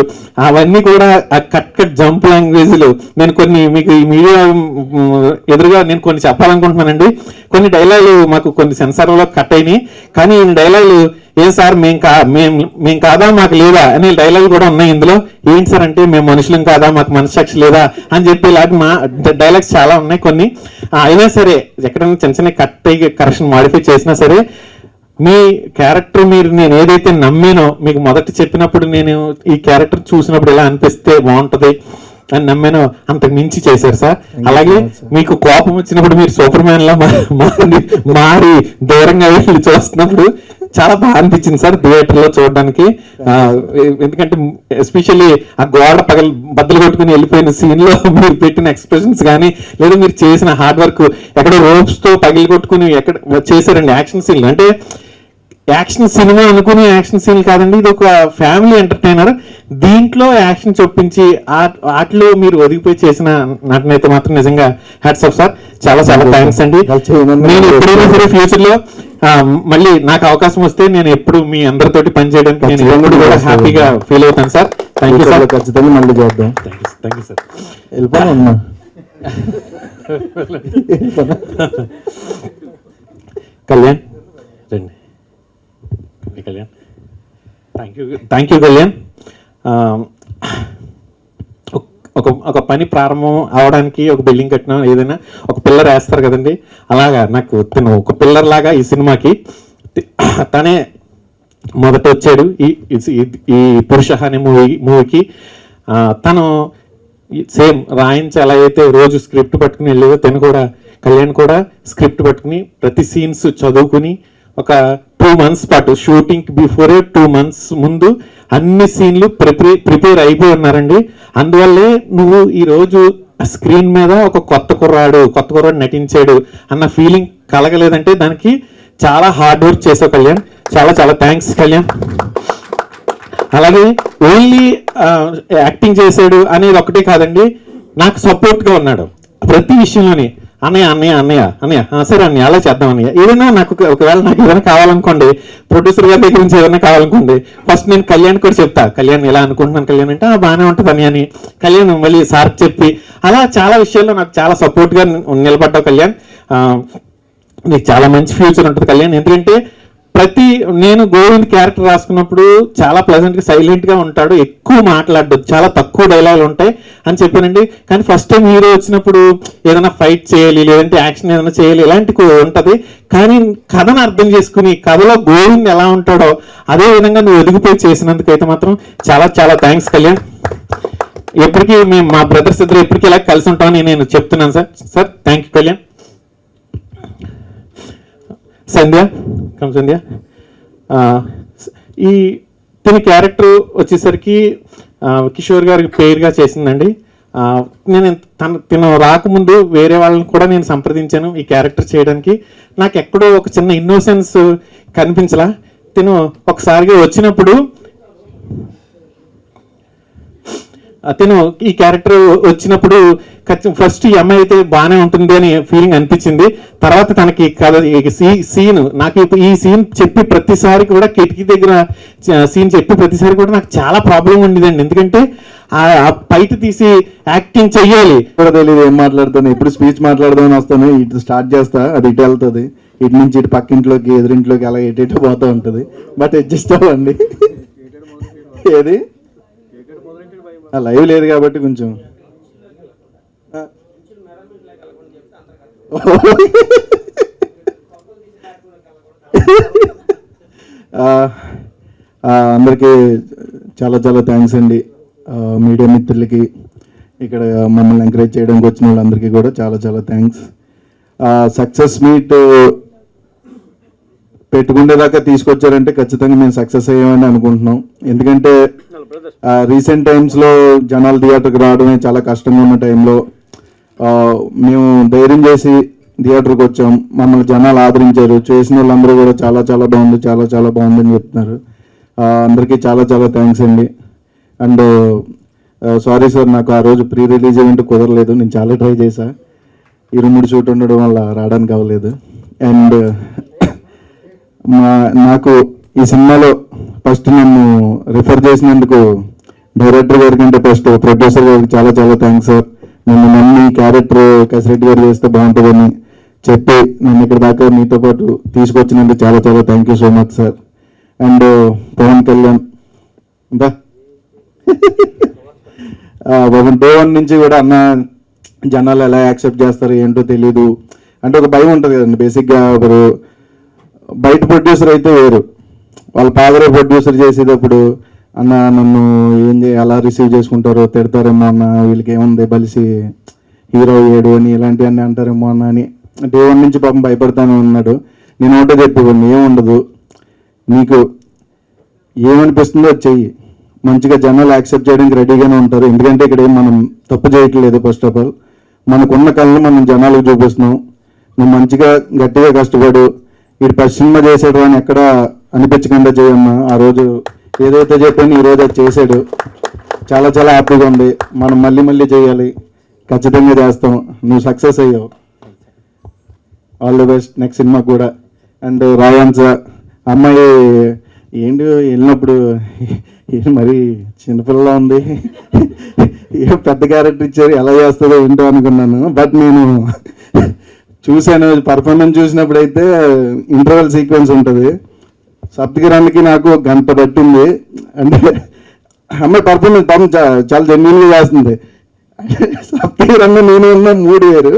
అవన్నీ కూడా కట్ జంప్ లాంగ్వేజ్లు నేను కొన్ని మీకు ఈ మీడియా ఎదురుగా నేను కొన్ని చెప్పాలనుకుంటున్నానండి. కొన్ని డైలాగులు మాకు కొన్ని సెన్సార్లో కట్ అయినాయి, కానీ ఈ డైలాగులు ఏం సార్ మేము కాదా మాకు లేదా అనే డైలాగ్ కూడా ఉన్నాయి ఇందులో. ఏంటి సార్ అంటే మేము మనుషులం కాదా మాకు మనస్సాక్షి లేదా అని చెప్పి ఇలాంటి మా డైలాగ్స్ చాలా ఉన్నాయి కొన్ని. అయినా సరే ఎక్కడైనా చిన్న చిన్న కట్ అయ్యి కరెక్షన్ మాడిఫై చేసినా సరే మీ క్యారెక్టర్ నేను ఏదైతే నమ్మానో, మీకు మొదట చెప్పినప్పుడు నేను ఈ క్యారెక్టర్ చూసినప్పుడు ఇలా అనిపిస్తే బాగుంటది అని నమ్మానో అంతకు మించి చేశారు సార్. అలాగే మీకు కోపం వచ్చినప్పుడు మీరు సూపర్ మ్యాన్ లా మారి దూరంగా వెళ్ళి చూస్తున్నప్పుడు చాలా బాగా అనిపించింది సార్ థియేటర్ లో చూడడానికి. ఎందుకంటే ఎస్పెషల్లీ ఆ గోడ బద్దలు కొట్టుకుని వెళ్ళిపోయిన సీన్ లో మీరు పెట్టిన ఎక్స్ప్రెషన్స్ కానీ, లేదా మీరు చేసిన హార్డ్ వర్క్, ఎక్కడ రోప్స్ తో పగిలి కొట్టుకుని ఎక్కడ చేశారండి యాక్షన్ సీన్లు. అంటే యాక్షన్ సినిమా అనుకునే యాక్షన్ సీన్ కాదండి, ఇది ఒక ఫ్యామిలీ ఎంటర్టైనర్. దీంట్లో యాక్షన్ చొప్పించి వాటిలో మీరు ఒదిగిపోయి చేసిన నటనైతే మాత్రం నిజంగా హ్యాట్స్ ఆఫ్ సార్. చాలా చాలా థ్యాంక్స్ అండి. నేను ఎప్పుడైనా సరే ఫ్యూచర్ లో మళ్ళీ నాకు అవకాశం వస్తే నేను ఎప్పుడు మీ అందరితోటి పనిచేయడానికి నేను ఎప్పుడు కూడా హ్యాపీగా ఫీల్ అవుతాను సార్. Thank you sir. ఖచ్చితంగా మళ్ళీ చేద్దాం. Thank you sir. వెళ్ళిపోయినా కళ్యాణ్ రండి. Kalyan thank you Kalyan. ఒక పని ప్రారంభం అవడానికి ఒక బిల్డింగ్ కట్టినా ఏదైనా ఒక పిల్లర్ వేస్తారు కదండి, అలాగా నాకు తను ఒక పిల్లర్ లాగా ఈ సినిమాకి తనే మొదట వచ్చాడు. ఈ పురుష అనే మూవీకి తను సేమ్ రాయించి ఎలా అయితే రోజు స్క్రిప్ట్ పట్టుకుని వెళ్ళేదో తను కూడా, కళ్యాణ్ కూడా స్క్రిప్ట్ పట్టుకుని ప్రతి సీన్స్ చదువుకుని ఒక 2 months పాటు షూటింగ్ బిఫోరే 2 months ముందు అన్ని సీన్లు ప్రిపేర్ అయిపోయి ఉన్నారండి. అందువల్లే నువ్వు ఈరోజు స్క్రీన్ మీద ఒక కొత్త కుర్రాడు నటించాడు అన్న ఫీలింగ్ కలగలేదంటే దానికి చాలా హార్డ్ వర్క్ చేసావు కళ్యాణ్. చాలా చాలా థ్యాంక్స్ కళ్యాణ్. అలాగే ఓన్లీ యాక్టింగ్ చేశాడు అనేది ఒకటే కాదండి, నాకు సపోర్ట్గా ఉన్నాడు ప్రతి విషయంలోని. అన్నయ్య సరే అన్నయ్య అలా చేద్దాం అన్నయ్య. ఏదైనా నాకు ఒకవేళ నాకు ఏదైనా కావాలనుకోండి, ప్రొడ్యూసర్ గారి దగ్గర నుంచి ఏదైనా కావాలనుకోండి, ఫస్ట్ నేను కళ్యాణ్ కూడా చెప్తా, కళ్యాణ్ ఎలా అనుకుంటున్నాను కళ్యాణ్ అంటే బాగానే ఉంటుంది అని కళ్యాణ్ మళ్ళీ సార్ చెప్పి అలా చాలా విషయాల్లో నాకు చాలా సపోర్ట్గా నిలబడ్డావు కళ్యాణ్. నీకు చాలా మంచి ఫ్యూచర్ ఉంటుంది కళ్యాణ్. ఎందుకంటే నేను గోవింద్ క్యారెక్టర్ రాసుకున్నప్పుడు చాలా ప్లెజెంట్గా సైలెంట్గా ఉంటాడు, ఎక్కువ మాట్లాడదు, చాలా తక్కువ డైలాగులు ఉంటాయి అని చెప్పానండి. కానీ ఫస్ట్ టైం హీరో వచ్చినప్పుడు ఏదైనా ఫైట్ చేయాలి, లేదంటే యాక్షన్ ఏదైనా చేయాలి, ఇలాంటి ఉంటుంది. కానీ కథను అర్థం చేసుకుని కథలో గోవింద్ ఎలా ఉంటాడో అదే విధంగా నువ్వు ఎదిగిపోయి చేసినందుకైతే మాత్రం చాలా చాలా థ్యాంక్స్ కళ్యాణ్. ఎప్పటికీ మేము మా బ్రదర్స్ ఇద్దరు ఎప్పటికీ ఇలా కలిసి ఉంటామని నేను చెప్తున్నాను sir. Thank you Kalyan. Sandhya ఈ తన క్యారెక్టర్ వచ్చేసరికి కిషోర్ గారికి పేరుగా చేసిందండి. నేను తను రాకముందు వేరే వాళ్ళని కూడా నేను సంప్రదించాను ఈ క్యారెక్టర్ చేయడానికి. నాకు ఎక్కడో ఒక చిన్న ఇన్నోసెన్స్ కనిపించలా. తను ఒకసారిగా వచ్చినప్పుడు అతను ఈ క్యారెక్టర్ వచ్చినప్పుడు ఫస్ట్ ఈ అమ్మాయి అయితే బాగానే ఉంటుంది అని ఫీలింగ్ అనిపించింది. తర్వాత తనకి కథ సీన్ నాకు ఈ సీన్ చెప్పి ప్రతిసారి కూడా కిటికీ దగ్గర సీన్ చెప్పి ప్రతిసారి కూడా నాకు చాలా ప్రాబ్లం ఉండేదండి. ఎందుకంటే ఆ బయట తీసి యాక్టింగ్ చెయ్యాలి కూడా తెలియదు ఏం మాట్లాడుతాను, ఎప్పుడు స్పీచ్ మాట్లాడదామని వస్తాను, ఇటు స్టార్ట్ చేస్తా అది ఇటు వెళ్తుంది, ఇటు నుంచి ఇటు పక్కింట్లోకి ఎదురింట్లోకి అలా ఎటు పోతూ ఉంటుంది. బట్ అడ్జస్ట్ అవ్వండి. ఏది లైవ్ లేదు కాబట్టి కొంచెం అందరికీ చాలా చాలా థ్యాంక్స్ అండి. మీడియా మిత్రులకి, ఇక్కడ మమ్మల్ని ఎంకరేజ్ చేయడానికి వచ్చిన వాళ్ళందరికీ కూడా చాలా చాలా థ్యాంక్స్. సక్సెస్ మీట్ పెట్టుకునేదాకా తీసుకొచ్చారంటే ఖచ్చితంగా మేము సక్సెస్ అయ్యామని అనుకుంటున్నాం. ఎందుకంటే రీసెంట్ టైమ్స్లో జనాలు థియేటర్కి రావడమే చాలా కష్టంగా ఉన్న టైంలో మేము ధైర్యం చేసి థియేటర్కి వచ్చాం, మమ్మల్ని జనాలు ఆదరించారు, చేసిన వాళ్ళందరూ కూడా చాలా చాలా బాగుంది, చాలా చాలా బాగుందని చెప్తున్నారు. అందరికీ చాలా చాలా థ్యాంక్స్ అండి. అండ్ సారీ సార్, నాకు ఆ రోజు ప్రీ రిలీజ్ ఈవెంట్ కుదరలేదు, నేను చాలా ట్రై చేశా, ఇరుముడి షూట్ ఉండడం వల్ల రావడానికి అవ్వలేదు. అండ్ నాకు ఈ సినిమాలో ఫస్ట్ నన్ను రిఫర్ చేసినందుకు డైరెక్టర్ గారి కంటే ఫస్ట్ ప్రొడ్యూసర్ గారికి చాలా చాలా థ్యాంక్స్ సార్. నన్ను నమ్మి క్యారెక్టర్ కసిరెడ్డి గారు చేస్తే బాగుంటుందని చెప్పి నన్ను ఇక్కడ దాకా మీతో పాటు తీసుకొచ్చినందుకు చాలా చాలా thank you so much sir. And Pavan Kalyan day one నుంచి కూడా అన్న జనాలు ఎలా యాక్సెప్ట్ చేస్తారు ఏంటో తెలీదు అంటే ఒక భయం ఉంటుంది కదండి. బేసిక్గా ఒకరు బయట ప్రొడ్యూసర్ అయితే వేరు, వాళ్ళ ఫాదర్ ప్రొడ్యూసర్ చేసేటప్పుడు అన్న నన్ను ఎలా రిసీవ్ చేసుకుంటారో, తిడతారేమో అన్న, వీళ్ళకి ఏముంది బలిసి హీరో అయ్యాడు అని ఇలాంటివన్నీ అంటారేమో అన్న అని డే వన్ నుంచి పాపం భయపడతానే ఉన్నాడు. నేను ఒకటే చెప్పేవాడిని, ఏముండదు, నీకు ఏమనిపిస్తుందో చెయ్యి, మంచిగా జనాలు యాక్సెప్ట్ చేయడానికి రెడీగానే ఉంటారు. ఎందుకంటే ఇక్కడ ఏం మనం తప్పు చేయట్లేదు. ఫస్ట్ ఆఫ్ ఆల్ మనకున్న కళను మనం జనాలకు చూపిస్తున్నాం. నువ్వు మంచిగా గట్టిగా కష్టపడు, వీడు ఫస్ట్ సినిమా చేసాడు అని ఎక్కడ అనిపించకుండా చేయమ్మా. ఆ రోజు ఏదైతే చెప్పాను ఈ రోజు అది చేశాడు, చాలా చాలా హ్యాపీగా ఉంది. మనం మళ్ళీ మళ్ళీ చేయాలి, ఖచ్చితంగా చేస్తాం. నువ్వు సక్సెస్ అయ్యావు, all the best next cinema కూడా. అండ్ రాయాన్స్ అమ్మాయి ఏంటి వెళ్ళినప్పుడు మరి చిన్నపిల్లలా ఉంది, ఏ పెద్ద క్యారెక్టర్ ఇచ్చారు, ఎలా చేస్తుందో ఏంటో అనుకున్నాను. బట్ నేను చూశాను, పర్ఫార్మెన్స్ చూసినప్పుడు అయితే ఇంటర్వెల్ సీక్వెన్స్ ఉంటుంది, సప్తగిరానికి నాకు గంట పట్టింది. అంటే అమ్మాయి పర్ఫార్మెన్స్ పాపం చాలా జెన్యున్గా చేస్తుంది. సప్తగిరాన్ని నేను ఉన్న 3 years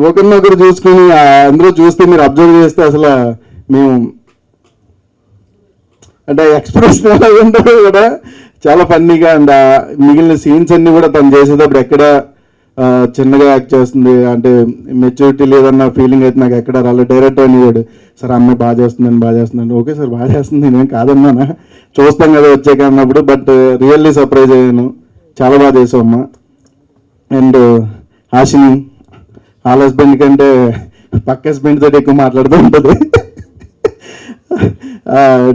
ఒకరినొకరు చూసుకుని అందరూ చూస్తే మీరు అబ్జర్వ్ చేస్తే అసలు మేము అంటే ఎక్స్ప్రెషన్ ఎలా ఉంటుందో కూడా చాలా ఫన్నీగా. అండ్ మిగిలిన సీన్స్ అన్నీ కూడా తను చేసేటప్పుడు ఎక్కడ చిన్నగా యాక్ట్ చేస్తుంది అంటే మెచ్యూరిటీ లేదన్న ఫీలింగ్ అయితే నాకు ఎక్కడ రాలేదు. డైరెక్టర్ అనేవాడు, సార్ అమ్మాయి బాగా చేస్తుందని. ఓకే సార్ బాగా చేస్తుంది, నేనేం కాదన్నానా, చూస్తాం కదా వచ్చాక అన్నప్పుడు. బట్ రియల్లీ సర్ప్రైజ్ అయ్యాను, చాలా బాగా చేసావు అమ్మ. అండ్ హాషిని వాళ్ళ హస్బెండ్ కంటే పక్క హస్బెండ్ తోటి ఎక్కువ మాట్లాడుతూ ఉంటుంది.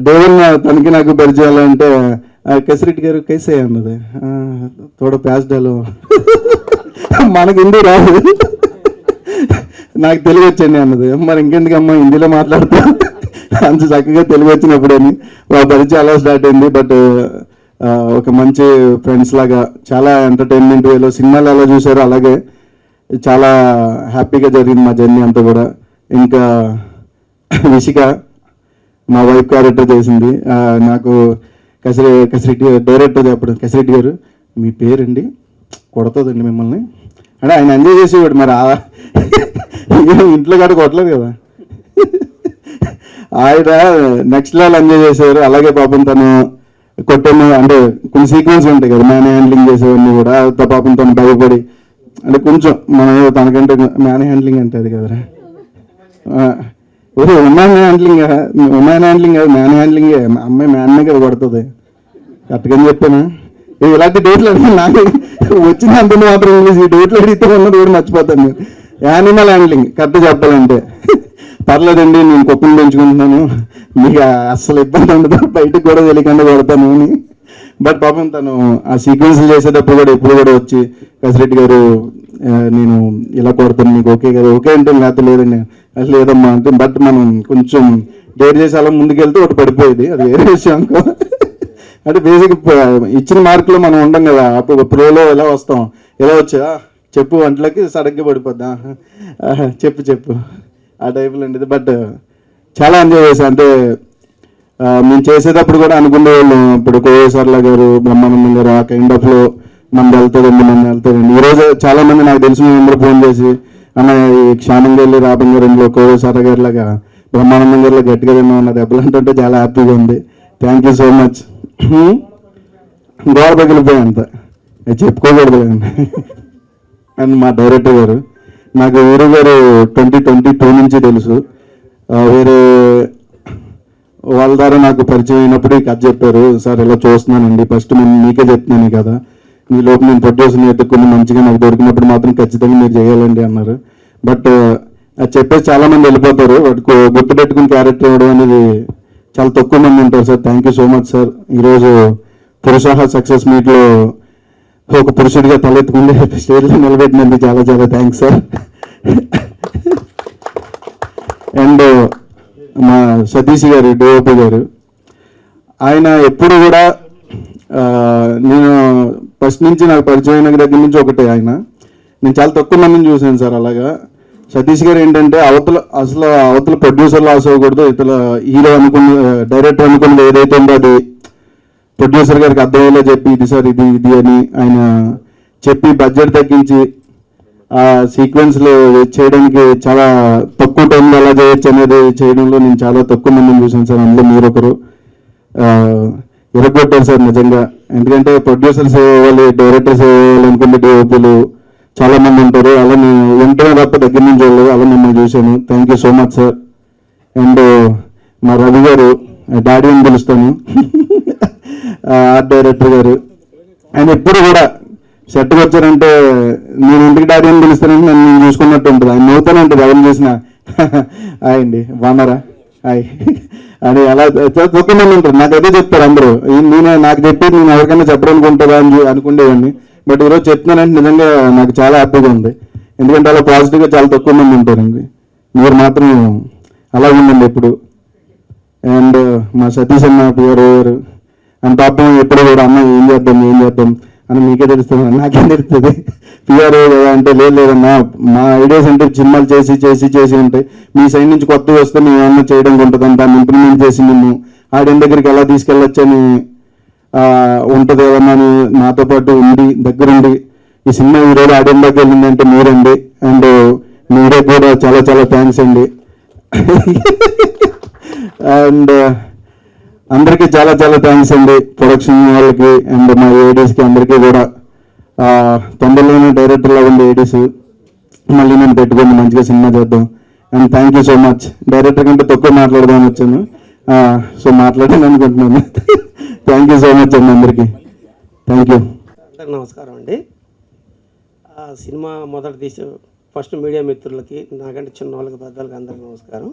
డేవన్ తనకి నాకు పరిచయాలు అంటే కసిరెడ్డి గారు కైసే అన్నది, తోడ ప్యాస్ డాలో మనకి హిందీ రాదు, నాకు తెలుగు వచ్చండి అన్నది. మరి ఇంకెందుకమ్మా హిందీలో మాట్లాడుతా, అంత చక్కగా తెలుగు వచ్చినప్పుడు అని వాళ్ళ పరిచయం అలా స్టార్ట్ అయింది. బట్ ఒక మంచి ఫ్రెండ్స్ లాగా చాలా ఎంటర్టైన్మెంట్ వేలో సినిమాలు ఎలా చూసారో అలాగే చాలా హ్యాపీగా జరిగింది మా జర్నీ అంతా కూడా. ఇంకా విషిక మా వైఫ్ క్యారెక్టర్ చేసింది. నాకు కసిరెడ్డి డైరెక్టర్ చెప్పడం, కసిరెడ్డి గారు మీ పేరండి కొడుతుందండి మిమ్మల్ని అంటే ఆయన ఎంజాయ్ చేసేవాడు. మరి ఇంట్లో కాడ కొట్టలేదు కదా, ఆయన నెక్స్ట్ లెవెల్ ఎంజాయ్ చేసేవారు. అలాగే పాపం తను కొట్టను అంటే కొన్ని సీక్వెన్స్ ఉంటాయి కదా, మ్యాన్ హ్యాండ్లింగ్ చేసేవన్నీ కూడా పాపం తను భయపడి అంటే కొంచెం మనం తనకంటే మ్యాన్ హ్యాండ్లింగ్ అంటే అది కదరా, ఉమెన్ హ్యాండ్లింగ్ కాదు మ్యాన్ హ్యాండ్లింగే. అమ్మాయి మ్యాన్నే కదా కొడుతుంది, కరెక్ట్గా చెప్పాను. ఇలాంటి డేట్లు అడిగి నాకు వచ్చిన అంత మాత్రం ఇంగ్లీష్, ఈ డేట్లు అడిగితే ఉన్నది కూడా మర్చిపోతాను నేను. యానిమల్ హ్యాండ్లింగ్ కరెక్ట్ చెప్పాలంటే పర్లేదండి, నేను కుక్కను పెంచుకుంటున్నాను, మీకు అస్సలు ఇబ్బంది ఉండదు, బయటకు కూడా తెలియకుండా కొడతాను అని. బట్ పాపం తను ఆ సీక్వెన్స్లు చేసేటప్పుడు కూడా ఎప్పుడు కూడా వచ్చి కసిరెడ్డి గారు నేను ఇలా కొడతాను, మీకు ఓకే కదా, ఓకే అంటే లేకపోతే లేదండి, లేదమ్మా అంటే. బట్ మనం కొంచెం డేట్ చేసి అలా ముందుకెళ్తే ఒకటి పడిపోయేది, అది వేరే విషయం. అంటే బేసిక్ ఇచ్చిన మార్కులో మనం ఉండం కదా, అప్పుడు ప్రోలో ఎలా వస్తాం, ఎలా వచ్చా చెప్పు వంటలకి సడగ్గా పడిపోద్దా, చెప్పు ఆ టైపులో ఉండేది. బట్ చాలా ఎంజాయ్ చేశాను. అంటే మేము చేసేటప్పుడు కూడా అనుకునేవాళ్ళం, ఇప్పుడు కోవేశ్వర్ల గారు, బ్రహ్మానందం గారు ఆ కైండ్ ఆఫ్లో మనం వెళ్తుందండి. ఈరోజు చాలా మంది నాకు తెలిసిన అందరూ ఫోన్ చేసి అన్న ఈ క్షామంగా వెళ్ళి రాబంగారంలో కోవేశ్వర గారి లాగా బ్రహ్మానందం గారిలో గట్టిగా తిన్నాం అన్న దెబ్బలు అంటుంటే చాలా హ్యాపీగా ఉంది. Thank you so much. గోడ పగిలిపోయా అంత చెప్పుకోకూడదు కదండి. అండ్ మా డైరెక్టర్ గారు నాకు వీరు గారు 2022 నుంచి తెలుసు, వేరే వాళ్ళ ద్వారా నాకు పరిచయం అయినప్పుడు ఈ కథ చెప్పారు. సార్ ఇలా చూస్తున్నానండి, ఫస్ట్ నేను మీకే చెప్తున్నాను కదా, మీ లోపు నేను ప్రొడ్యూసర్ని ఎత్తుకుని మంచిగా నాకు దొరికినప్పుడు మాత్రం ఖచ్చితంగా మీరు చేయాలండి అన్నారు. బట్ అది చెప్పేసి చాలామంది వెళ్ళిపోతారు, వాటికి గుర్తుపెట్టుకుని క్యారెక్టర్ ఇవ్వడం అనేది చాలా తక్కువ మంది ఉంటారు sir. Thank you so much sir. ఈరోజు పురుషాహ సక్సెస్ మీట్లో ఒక పురుషుడిగా తలెత్తుకుంటే స్టేజ్లో నిలబెట్టినందుకు చాలా చాలా థ్యాంక్స్ సార్. అండ్ మా సతీష్ గారు, డిఓపి గారు, ఆయన ఎప్పుడు కూడా నేను ఫస్ట్ నుంచి నాకు పరిచయం అయిన దగ్గర నుంచి ఒకటే ఆయన, నేను చాలా తక్కువ మందిని చూశాను సార్. అలాగా సతీష్ గారు ఏంటంటే అవతల ప్రొడ్యూసర్ లాస్ అవ్వకూడదు, ఇతర హీరో అనుకున్న డైరెక్టర్ అనుకున్నది ఏదైతే ఉందో అది ప్రొడ్యూసర్ గారికి అర్థమయ్యేలా చెప్పి ఇది సార్ ఇది ఇది అని ఆయన చెప్పి బడ్జెట్ తగ్గించి ఆ సీక్వెన్స్లో చేయడానికి చాలా తక్కువ టైంలో ఎలా చేయొచ్చు అనేది చేయడంలో నేను చాలా తక్కువ మందిని చూశాను సార్. అందులో మీరు ఒకరు ఇరగొట్టారు సార్ నిజంగా. ఎందుకంటే ప్రొడ్యూసర్స్ వాళ్ళు, డైరెక్టర్స్ వాళ్ళు అనుకుంటే డిఓపీలు చాలా మంది ఉంటారు, అలా నేను వెంటనే తప్ప దగ్గర నుంచి వెళ్ళలేదు, అలా మిమ్మల్ని చూశాను. Thank you so much sir. And మా రవి గారు, డాడీ అని పిలుస్తాను, ఆర్ట్ డైరెక్టర్ గారు, ఆయన ఎప్పుడు కూడా సెట్కి వచ్చారంటే నేను ఇంటికి డాడీ అని పిలుస్తానంటే నన్ను నేను చూసుకున్నట్టు ఉంటుంది. ఆయన నవ్వుతానే ఉంటుంది ఎవరు చేసిన హాయ్ అండి బాగున్నారా హాయ్ అని అలా తక్కువ మంది ఉంటారు. నాకు అదే చెప్తారు అందరూ. నాకు చెప్పేది నేను ఎవరికైనా చెప్పడానుకుంటుందా అని అనుకునేవాడిని. బట్ ఈరోజు చెప్తున్నానంటే నిజంగా నాకు చాలా హ్యాపీగా ఉంది. ఎందుకంటే అలా పాజిటివ్గా చాలా తక్కువ మంది ఉంటారండి. మీరు మాత్రం అలా ఉండండి ఎప్పుడు. అండ్ మా సతీష్ అన్న పిఆర్ గారు అని పాపం ఎప్పుడు కూడా అన్న ఏం చేద్దాం అని మీకే తెలుస్తుంది, నాకేం తెలుస్తుంది పిఆర్ కదా అంటే లేదన్నా మా ఐడియాస్ అంటే సినిమాలు చేసి ఉంటాయి, మీ సైడ్ నుంచి కొత్తగా వస్తే మేము ఏమన్నా చేయడానికి ఉంటుంది, దాన్ని ఇంప్లిమెంట్ చేసి మేము ఆడియన్ దగ్గరికి ఎలా తీసుకెళ్ళొచ్చని ఉంటుంది ఏదన్నా అని నాతో పాటు ఉండి దగ్గరుండి ఈ సినిమా ఈరోజు ఆడియన్ దగ్గర వెళ్ళిందంటే మీరండి. అండ్ మీరే కూడా చాలా చాలా థ్యాంక్స్ అండి. అండ్ అందరికీ చాలా చాలా థ్యాంక్స్ అండి, ప్రొడక్షన్ వాళ్ళకి అండ్ మా ఏడీస్కి అందరికీ కూడా. తొందరలోనే డైరెక్టర్లా ఉండే ఏడీస్ మళ్ళీ నేను పెట్టుకొని మంచిగా సినిమా చేద్దాం. And thank you so much. Director కంటే తక్కువ మాట్లాడదామని వచ్చాను, సో మాట్లాడాను అనుకుంటున్నాను. థ్యాంక్ యూ సో మచ్ అండి అందరికీ. Thank you. అందరికి నమస్కారం అండి. సినిమా మొదటి తీసే ఫస్ట్ మీడియా మిత్రులకి, నాకంటే చిన్న వాళ్ళకి, పెద్దలకి అందరికీ నమస్కారం.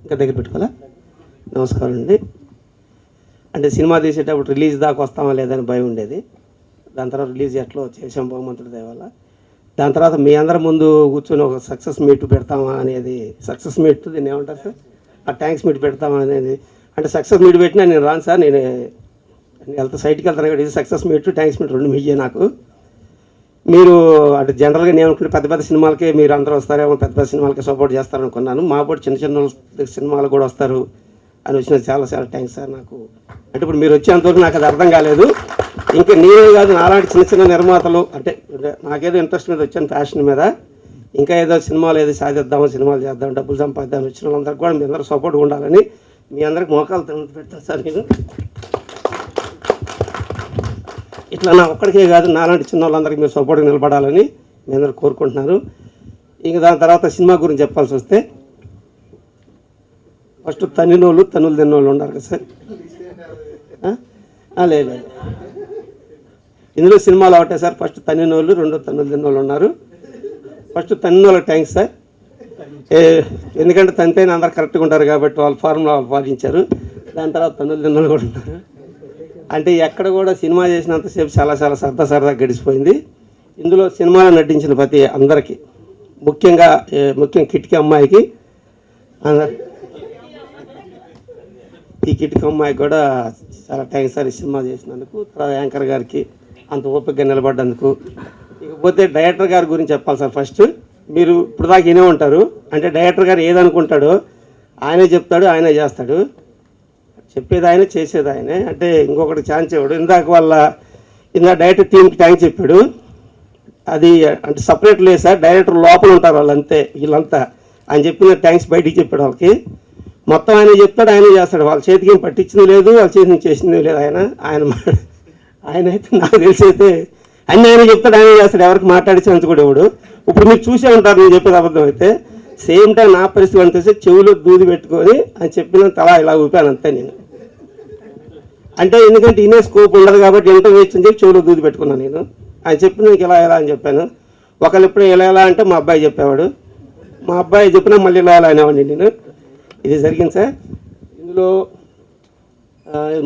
ఇంకా దగ్గర పెట్టుకోవాలా? నమస్కారం అండి. అంటే సినిమా తీసేటప్పుడు రిలీజ్ దాకా వస్తామా లేదని భయం ఉండేది. దాని తర్వాత రిలీజ్ ఎట్లో చేసాం భగవంతుడి దయ వల్ల. దాని తర్వాత మీ అందరి ముందు కూర్చొని ఒక సక్సెస్ మీట్ పెడతామా అనేది, సక్సెస్ మీట్ దీన్ని ఏమంటారు సార్, ఆ ట్యాంక్స్ మీట్ పెడతామా అనేది. అంటే సక్సెస్ మీట్ పెట్టినా నేను రాను సార్, నేను సైట్కి వెళ్తాను కాబట్టి ఇది సక్సెస్ మీట్ ట్యాంక్స్ మీట్ రెండు మీడియా నాకు. మీరు అంటే జనరల్గా నేను అనుకుంటే పెద్ద పెద్ద సినిమాలకే మీరు అందరూ వస్తారేమో, పెద్ద పెద్ద సినిమాలకే సపోర్ట్ చేస్తారనుకున్నాను. మా పాటు చిన్న చిన్న సినిమాలు కూడా వస్తారు అని వచ్చినది చాలా చాలా థ్యాంక్స్ సార్. నాకు అంటే ఇప్పుడు మీరు వచ్చేంతవరకు నాకు అది అర్థం కాలేదు. ఇంకా నేనే కాదు, నాలాంటి చిన్న చిన్న నిర్మాతలు, అంటే నాకేదో ఇంట్రెస్ట్ మీద వచ్చాను ఫ్యాషన్ మీద, ఇంకా ఏదో సినిమాలు ఏదో సాధిద్దాము, సినిమాలు చేద్దాం, డబ్బులు సంపాదిద్దామని వచ్చిన వాళ్ళందరికీ కూడా మీ అందరూ సపోర్ట్ ఉండాలని మీ అందరికి మోకాలు పెడతాను సార్. నేను ఇట్లా నా ఒక్కడికే కాదు, నాలాంటి చిన్న వాళ్ళందరికీ మీరు సపోర్ట్గా నిలబడాలని మీ అందరూ కోరుకుంటున్నారు. ఇంకా దాని తర్వాత సినిమా గురించి చెప్పాల్సి వస్తే, ఫస్ట్ తన్నులు తిన్నోళ్ళు ఉన్నారు కదా సార్. లేదు ఇందులో సినిమాలు ఒకటే సార్, ఫస్ట్ తన్నులు, రెండు తన్నులు తిన్నోళ్ళు ఉన్నారు. ఫస్ట్ తన్నులకు థ్యాంక్స్ సార్. ఎందుకంటే తంతైన అందరు కరెక్ట్గా ఉంటారు కాబట్టి వాళ్ళ ఫార్ములా వాళ్ళు పాటించారు. దాని తర్వాత తన్నులు తిన్నోళ్ళు కూడా ఉన్నారు. అంటే ఎక్కడ కూడా సినిమా చేసినంతసేపు చాలా చాలా సరదాగా గడిచిపోయింది. ఇందులో సినిమాలో నటించిన ప్రతి అందరికీ, ముఖ్యంగా కిటికీ అమ్మాయికి, ఈ కిటికీ అమ్మాయికి కూడా చాలా థ్యాంక్స్ సార్ ఈ సినిమా చేసినందుకు. తర్వాత యాంకర్ గారికి అంత ఓపికగా నిలబడ్డందుకు. ఇకపోతే డైరెక్టర్ గారి గురించి చెప్పాలి సార్. ఫస్ట్ మీరు ఇప్పుడు దాకా వినే ఉంటారు, అంటే డైరెక్టర్ గారు ఏదనుకుంటాడో ఆయనే చెప్తాడు, ఆయనే చేస్తాడు. చెప్పేది ఆయనే, చేసేది ఆయనే. అంటే ఇంకొకటి ఛాన్స్ ఇవ్వడు. ఇందాక డైరెక్టర్ టీంకి థ్యాంక్స్ చెప్పాడు. అది అంటే సపరేట్ లేదు సార్, డైరెక్టర్ లోపల ఉంటారు వాళ్ళంతే, వీళ్ళంతా. ఆయన చెప్పిన థ్యాంక్స్ బయటికి చెప్పాడు వాళ్ళకి. మొత్తం ఆయన చెప్తాడు, ఆయనే చేస్తాడు. వాళ్ళ చేతికి ఏం పట్టించింది లేదు, వాళ్ళ చేతికి చేసింది లేదు. ఆయన అయితే నాకు తెలిసి అయితే అన్నీ ఆయన చెప్తాడు, ఆయనే చేస్తాడు. ఎవరికి మాట్లాడించినంత కూడా ఇవ్వడు. ఇప్పుడు మీరు చూసే ఉంటారు నేను చెప్పేది అబద్ధం అయితే. సేమ్ టైం నా పరిస్థితి అనిపిస్తే చెవులో దూది పెట్టుకొని ఆయన చెప్పినంత అలా ఇలా ఊపాను అంతే నేను. అంటే ఎందుకంటే ఇనే స్కోప్ ఉండదు కాబట్టి ఇంటర్వ్యూ ఇచ్చని చెప్పి చెవులో దూది పెట్టుకున్నాను నేను. ఆయన చెప్పిన ఇలా అని చెప్పాను. ఒకళ్ళు ఎప్పుడు ఎలా అంటే మా అబ్బాయి చెప్పేవాడు, మా అబ్బాయి చెప్పినా మళ్ళీ లాలా అనేవాడిని నేను. ఇది జరిగింది సార్. ఇందులో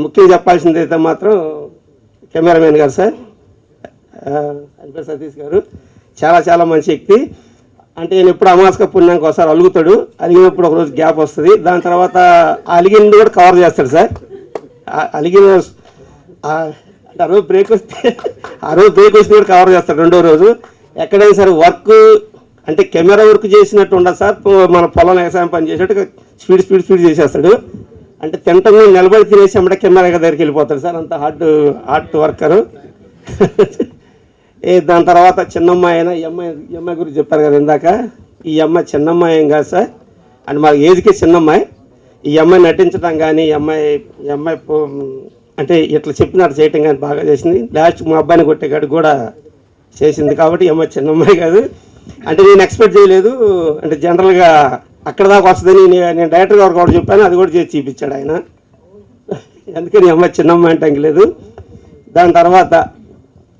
ముఖ్యంగా చెప్పాల్సింది అయితే మాత్రం కెమెరామెన్ గారు సార్, ఆయన పేరు సతీష్ గారు. చాలా చాలా మంచి వ్యక్తి. అంటే నేను ఎప్పుడు అమావాస్య పుణ్యానికి ఒకసారి అలుగుతాడు, అలిగినప్పుడు ఒకరోజు గ్యాప్ వస్తుంది, దాని తర్వాత అలిగింది కూడా కవర్ చేస్తాడు సార్. అలిగిన అంటే ఆ రోజు బ్రేక్ వస్తే కూడా కవర్ చేస్తాడు రెండో రోజు. ఎక్కడైనా సరే వర్క్ అంటే కెమెరా వర్క్ చేసినట్టు ఉండదు సార్, మన పొలం వ్యవసాయం పని చేసినట్టు స్పీడ్ చేసేస్తాడు. అంటే తింటం నిలబడి తినేసి అమ్మటే కెమెరా దగ్గరికి వెళ్ళిపోతాడు సార్, అంత హార్డ్ వర్కరు. దాని తర్వాత చిన్నమ్మాయి అయినా ఈ అమ్మాయి గురించి చెప్పారు కదా ఇందాక. ఈ అమ్మాయి చిన్నమ్మాయి ఏం కాదు సార్, అంటే మా ఏజ్కి చిన్నమ్మాయి. ఈ అమ్మాయి నటించడం కానీ ఈ అమ్మాయి అంటే ఇట్లా చెప్పినట్టు చేయటం కానీ బాగా చేసింది. లాస్ట్ మా అబ్బాయిని కొట్టేకాడు కూడా చేసింది. కాబట్టి ఈ అమ్మాయి చిన్నమ్మాయి కాదు. అంటే నేను ఎక్స్పెక్ట్ చేయలేదు, అంటే జనరల్గా అక్కడ దాకా వస్తుందని నేను డైరెక్టర్ గారు కూడా చెప్పాను, అది కూడా చేసి చూపించాడు ఆయన. అందుకని ఈ అమ్మాయి చిన్నమ్మాయి అంటే లేదు. దాని తర్వాత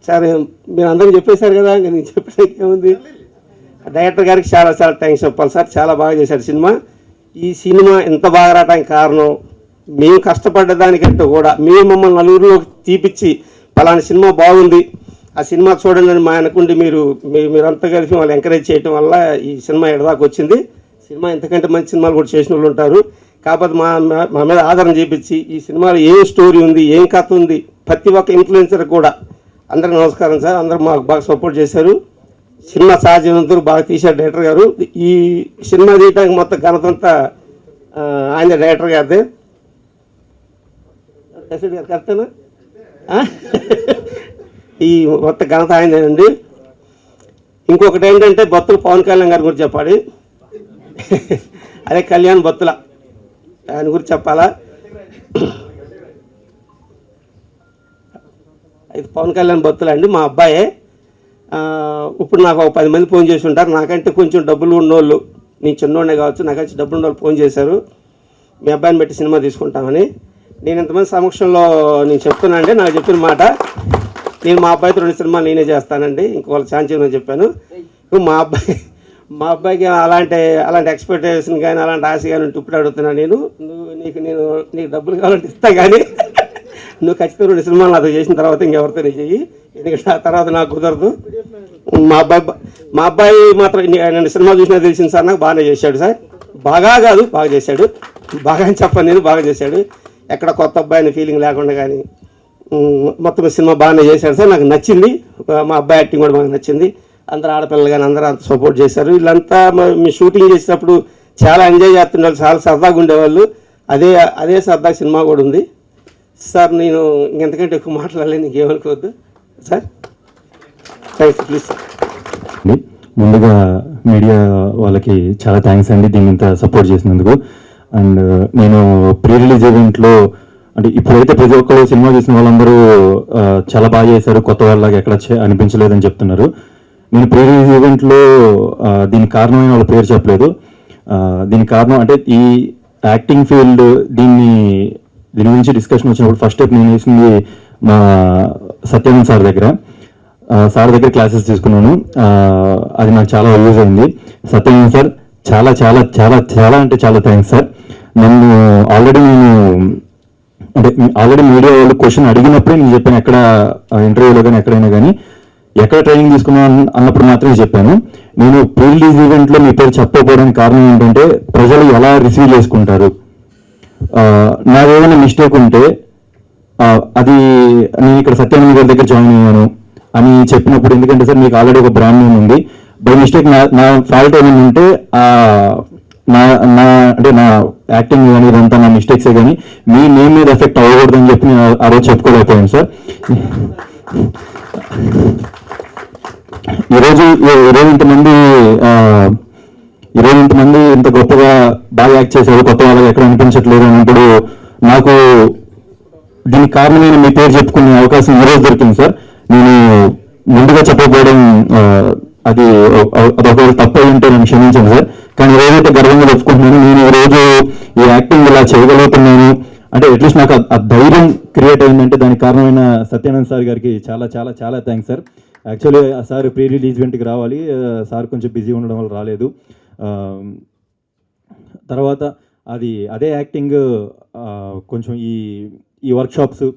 సరే మీరు అందరూ చెప్పేశారు కదా, ఇంకా నేను చెప్పడానికి ఏముంది. డైరెక్టర్ గారికి చాలా చాలా థ్యాంక్స్ చెప్పాలి సార్, చాలా బాగా చేశారు సినిమా. ఈ సినిమా ఇంత బాగా రావడానికి కారణం మేము కష్టపడ్డదానికంటే కూడా మేము మమ్మల్ని నలుగురిలోకి తీపిచ్చి పలానా సినిమా బాగుంది, ఆ సినిమా చూడండి అని మా అనుకుంటే మీరంతా కలిసి వాళ్ళు ఎంకరేజ్ చేయడం వల్ల ఈ సినిమా ఎడదాకా వచ్చింది. సినిమా ఇంతకంటే మంచి సినిమాలు కూడా చేసిన వాళ్ళు ఉంటారు. కాకపోతే మా మీద ఆదరణ చేపించి ఈ సినిమాలో ఏం స్టోరీ ఉంది, ఏం కథ ఉంది, ప్రతి ఒక్క ఇన్ఫ్లుయెన్సర్ కూడా అందరికీ నమస్కారం సార్. అందరూ మాకు బాగా సపోర్ట్ చేశారు. సినిమా సహజంతో బాగా తీశారు డైరెక్టర్ గారు. ఈ సినిమా తీయడానికి మొత్తం ఘనత అంతా ఆయన డైరెక్టర్ గారిదే. కరెక్టేనా? ఈ మొత్తం ఘనత ఆయనేనండి. ఇంకొకటి ఏంటంటే బొత్తుల పవన్ కళ్యాణ్ గారి గురించి చెప్పాలి. అదే కళ్యాణ్ బొత్తుల ఆయన గురించి చెప్పాలా. ఇది పవన్ కళ్యాణ్ బొత్తుల అండి, మా అబ్బాయే. ఇప్పుడు నాకు ఒక 10 మంది ఫోన్ చేసి ఉంటారు, నాకంటే కొంచెం డబ్బులు ఉన్నోళ్ళు, నేను చిన్నోడే కావచ్చు, నాకంటే డబ్బులు ఉన్నోళ్ళు ఫోన్ చేశారు మీ అబ్బాయిని పెట్టి సినిమా తీసుకుంటామని. నేను ఇంతమంది సమక్షంలో నేను చెప్తున్నానండి, నాకు చెప్పిన మాట, నేను మా అబ్బాయితో 2 సినిమాలు నేనే చేస్తానండి, ఇంకోళ్ళకి ఛాన్స్ ఇవ్వమని చెప్పాను. మా అబ్బాయికి అలాంటి ఎక్స్పెక్టేషన్ కానీ అలాంటి ఆశ కానీ ఉంటే ఇప్పుడు అడుగుతున్నాను నేను. నీకు డబ్బులు కావాలంటే ఇస్తా, కానీ నువ్వు ఖచ్చితంగా 2 సినిమాలు నాతో చేసిన తర్వాత ఇంకెవరితో నీ చెయ్యి, ఎందుకంటే ఆ తర్వాత నాకు కుదరదు. మా అబ్బాయి మాత్రం నేను సినిమా చూసినా తెలిసింది సార్, నాకు బాగానే చేశాడు సార్. బాగా కాదు, బాగా చేశాడు. బాగా అని చెప్పను నేను, బాగా చేశాడు. ఎక్కడ కొత్త అబ్బాయిని ఫీలింగ్ లేకుండా కానీ మొత్తం సినిమా బాగానే చేశాడు సార్, నాకు నచ్చింది. మా అబ్బాయి యాక్టింగ్ కూడా బాగా నచ్చింది. అందరూ ఆడపిల్లలు కానీ అందరూ అంత సపోర్ట్ చేశారు. వీళ్ళంతా మీ షూటింగ్ చేసేటప్పుడు చాలా ఎంజాయ్ చేస్తుండేవాళ్ళు, చాలా సరదాగా ఉండేవాళ్ళు. అదే సరదా సినిమా కూడా ఉంది సార్. నేను ఇంకెంతకంటే ఎక్కువ మాట్లాడలేదు, నీకేమనుకోవద్దు సార్. Thanks please sir. ముందుగా మీడియా వాళ్ళకి చాలా థ్యాంక్స్ అండి, దీన్ని ఇంత సపోర్ట్ చేసినందుకు. అండ్ నేను ప్రీ రిలీజ్ ఈవెంట్లో అంటే ఇప్పుడైతే ప్రతి ఒక్కరు సినిమా చూసిన వాళ్ళందరూ చాలా బాగా చేశారు, కొత్త వాళ్ళకి ఎక్కడ అనిపించలేదని చెప్తున్నారు. నేను ప్రీ రిలీజ్ ఈవెంట్లో దీనికి కారణమైన వాళ్ళ పేరు చెప్పలేదు. దీనికి కారణం అంటే ఈ యాక్టింగ్ ఫీల్డ్ దీని గురించి డిస్కషన్ వచ్చినప్పుడు ఫస్ట్ స్టెప్ నేను వేసింది మా సత్యానంద్ సార్ దగ్గర క్లాసెస్ తీసుకున్నాను. అది నాకు చాలా యూజ్ అయింది. సత్యానంద్ సార్ చాలా చాలా చాలా చాలా అంటే చాలా థ్యాంక్స్ సార్. నన్ను ఆల్రెడీ మీడియా వాళ్ళు క్వశ్చన్ అడిగినప్పుడే నేను చెప్పాను, ఎక్కడ ఇంటర్వ్యూలో కానీ ఎక్కడైనా కానీ ఎక్కడ ట్రైనింగ్ తీసుకున్నాను అన్నప్పుడు మాత్రమే చెప్పాను. నేను ప్రీ రిలీజ్ ఈవెంట్లో మీ పేరు చెప్పకపోవడానికి కారణం ఏంటంటే ప్రజలు ఎలా రిసీవ్ చేసుకుంటారు, నాదేదైనా మిస్టేక్ ఉంటే అది నేను ఇక్కడ సత్యానంద్ గారి దగ్గర జాయిన్ అయ్యాను అని చెప్పినప్పుడు, ఎందుకంటే సార్ మీకు ఆల్రెడీ ఒక బ్రాండ్ నేమ్ ఉంది, బై మిస్టేక్ నా ఫాల్ట్ ఏమైనా ఉంటే నా యాక్టింగ్ కానీ ఇదంతా నా మిస్టేక్సే, కానీ మీ నేమ్ మీద ఎఫెక్ట్ అవ్వకూడదని చెప్పి నేను ఆ రోజు చెప్పుకోలేకపోయాను సార్. ఈరోజు ఇంతమంది ఇంత గొప్పగా బాగా యాక్ట్ చేశారు, కొత్త వాళ్ళకి ఎక్కడ అనిపించట్లేదు అన్నప్పుడు నాకు దీనికి కారణమైన మీ పేరు చెప్పుకునే అవకాశం ఈరోజు దొరికింది సార్. నేను ముందుగా చెప్పకపోవడం అదొక తప్పు అయి ఉంటే నేను క్షమించాను సార్. కానీ ఏదైతే గర్వంగా చెప్పుకుంటున్నాను, నేను ఈరోజు ఈ యాక్టింగ్ ఇలా చేయగలుగుతున్నాను అంటే అట్లీస్ట్ నాకు ఆ ధైర్యం క్రియేట్ అయిందంటే దానికి కారణమైన సత్యానంద్ సార్ గారికి చాలా చాలా చాలా thanks sir. Actually sir pre release ఈవెంట్కి రావాలి, సార్ కొంచెం బిజీ ఉండడం వల్ల రాలేదు. తర్వాత అదే యాక్టింగ్ కొంచెం ఈ వర్క్షాప్స్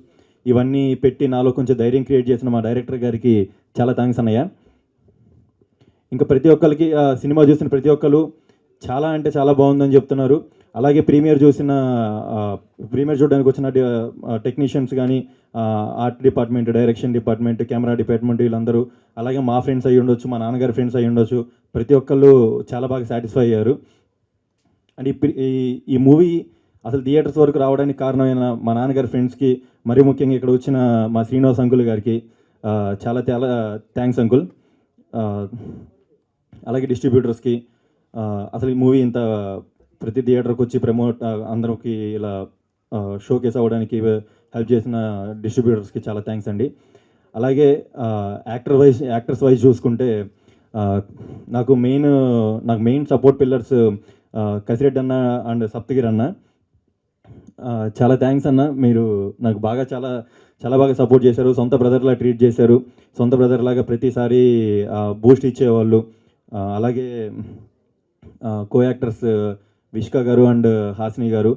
ఇవన్నీ పెట్టి నాలో కొంచెం ధైర్యం క్రియేట్ చేసిన మా డైరెక్టర్ గారికి చాలా థ్యాంక్స్ అన్నయ్య. ఇంకా ప్రతి ఒక్కరికి సినిమా చూసిన ప్రతి ఒక్కరు చాలా అంటే చాలా బాగుందని చెప్తున్నారు. అలాగే ప్రీమియర్ చూడడానికి వచ్చిన టెక్నీషియన్స్ కానీ, art department, direction department, camera department వీళ్ళందరూ, అలాగే మా ఫ్రెండ్స్ అయ్యి ఉండొచ్చు, మా నాన్నగారి ఫ్రెండ్స్ అయ్యి ఉండొచ్చు, ప్రతి ఒక్కళ్ళు చాలా బాగా సాటిస్ఫై అయ్యారు. అండ్ ఈ మూవీ అసలు థియేటర్స్ వరకు రావడానికి కారణమైన మా నాన్నగారి ఫ్రెండ్స్కి, మరీ ముఖ్యంగా ఇక్కడ వచ్చిన మా శ్రీనివాస్ అంకుల్ గారికి చాలా చాలా థ్యాంక్స్ అంకుల్. అలాగే డిస్ట్రిబ్యూటర్స్కి, అసలు ఈ మూవీ ఇంత ప్రతి థియేటర్కి వచ్చి అందరికి ఇలా షోకేస్ అవ్వడానికి హెల్ప్ చేసిన డిస్ట్రిబ్యూటర్స్కి చాలా థ్యాంక్స్ అండి. అలాగే యాక్టర్స్ వైజ్ చూసుకుంటే నాకు మెయిన్ సపోర్ట్ పిల్లర్స్ కసిరెడ్డి అన్న అండ్ సప్తగిరి అన్న. చాలా థ్యాంక్స్ అన్న, మీరు నాకు చాలా చాలా బాగా సపోర్ట్ చేశారు. సొంత బ్రదర్లా ట్రీట్ చేశారు. సొంత బ్రదర్ లాగా ప్రతిసారి బూస్ట్ ఇచ్చేవాళ్ళు. అలాగే కో యాక్టర్స్ విష్కా గారు అండ్ హాసిని గారు,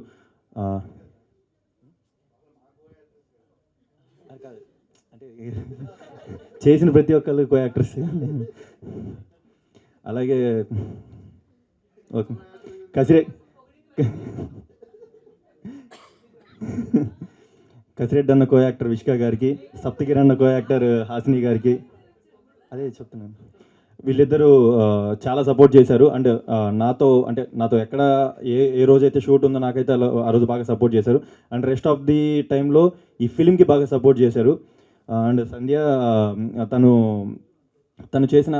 అంటే చేసిన ప్రతి ఒక్కళ్ళు కో యాక్టర్స్. అలాగే ఓకే కసిరెడ్డి అన్న కో యాక్టర్ విష్కా గారికి, సప్తగిరి అన్న కో యాక్టర్ హాసిని గారికి, అదే చెప్తున్నాను, వీళ్ళిద్దరూ చాలా సపోర్ట్ చేశారు. అండ్ నాతో ఎక్కడ ఏ రోజైతే షూట్ ఉందో నాకైతే ఆ రోజు బాగా సపోర్ట్ చేశారు. అండ్ రెస్ట్ ఆఫ్ ది టైంలో ఈ ఫిలింకి బాగా సపోర్ట్ చేశారు. అండ్ సంధ్య తను చేసిన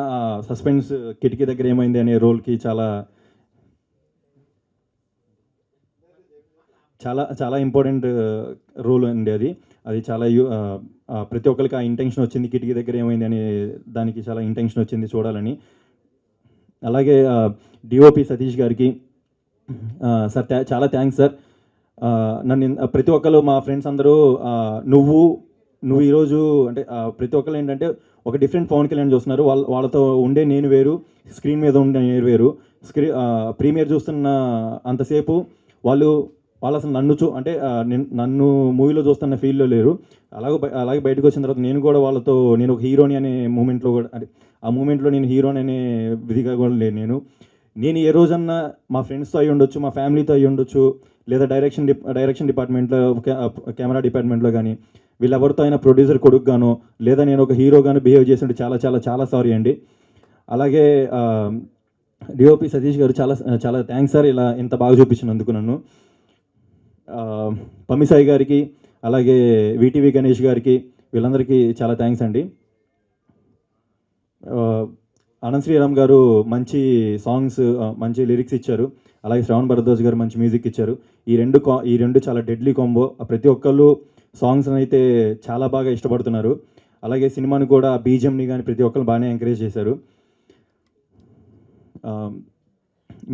సస్పెన్స్ కిటికీ దగ్గర ఏమైంది అనే రోల్కి చాలా చాలా చాలా ఇంపార్టెంట్ రోల్ అండి. అది చాలా ప్రతి ఒక్కరికి ఆ ఇంటెన్షన్ వచ్చింది, కిటికీ దగ్గర ఏమైంది అనే దానికి చాలా ఇంటెన్షన్ వచ్చింది చూడాలని. అలాగే డిఓపి సతీష్ గారికి సార్ చాలా థ్యాంక్స్ సార్. నన్ను ప్రతి ఒక్కరు మా ఫ్రెండ్స్ అందరూ నువ్వు ఈరోజు అంటే ప్రతి ఒక్కరు ఏంటంటే ఒక డిఫరెంట్ పవన్ కళ్యాణ్ చూస్తున్నారు. వాళ్ళతో ఉండే నేను వేరు, స్క్రీన్ మీద ఉండే నేను వేరు. ప్రీమియర్ చూస్తున్న అంతసేపు వాళ్ళు అసలు నన్ను మూవీలో చూస్తున్న ఫీల్లో లేరు. అలాగే బయటకు వచ్చిన తర్వాత నేను ఒక హీరోని అనే మూమెంట్లో కూడా, అంటే ఆ మూమెంట్లో నేను హీరోని అనే విధిగా కూడా లేను. నేను ఏ రోజన్నా మా ఫ్రెండ్స్తో అయ్యి ఉండొచ్చు, మా ఫ్యామిలీతో అయ్యి ఉండొచ్చు, లేదా డైరెక్షన్ డిపార్ట్మెంట్లో, కెమెరా డిపార్ట్మెంట్లో కానీ వీళ్ళెవరితో అయినా ప్రొడ్యూసర్ కొడుకుగానో లేదా నేను ఒక హీరోగాను బిహేవ్ చేస్తుంటే చాలా చాలా చాలా సారీ అండి. అలాగే డిఓపి సతీష్ గారు చాలా చాలా థ్యాంక్స్ సార్, ఇలా ఇంత బాగా చూపించినందుకు నన్ను. పమ్మిసాయి గారికి, అలాగే విటీవీ గణేష్ గారికి, వీళ్ళందరికీ చాలా థ్యాంక్స్ అండి. ఆనంద్ శ్రీరామ్ గారు మంచి సాంగ్స్, మంచి లిరిక్స్ ఇచ్చారు. అలాగే శ్రవణ్ భరద్వాజ్ గారు మంచి మ్యూజిక్ ఇచ్చారు. ఈ రెండు చాలా డెడ్లీ కాంబో. ప్రతి ఒక్కళ్ళు సాంగ్స్ని అయితే చాలా బాగా ఇష్టపడుతున్నారు. అలాగే సినిమాని కూడా బీజిఎంని కానీ ప్రతి ఒక్కరు బాగానే ఎంకరేజ్ చేశారు.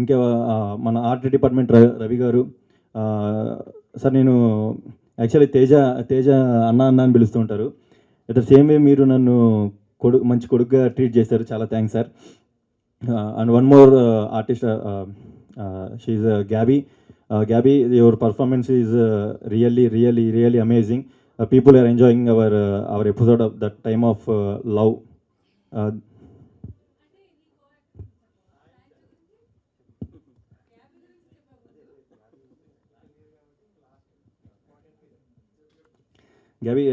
ఇంకా మన ఆర్ట్ డిపార్ట్మెంట్ రవి గారు సార్, నేను యాక్చువల్లీ తేజ అన్న అని పిలుస్తూ ఉంటారు. అట్ ద సేమ్ వే మీరు నన్ను మంచి కొడుకుగా ట్రీట్ చేశారు. చాలా thanks sir. And one more artist, షీఈ్ Gabby, your performance is really amazing. People are enjoying our episode of that time of love. Gabby,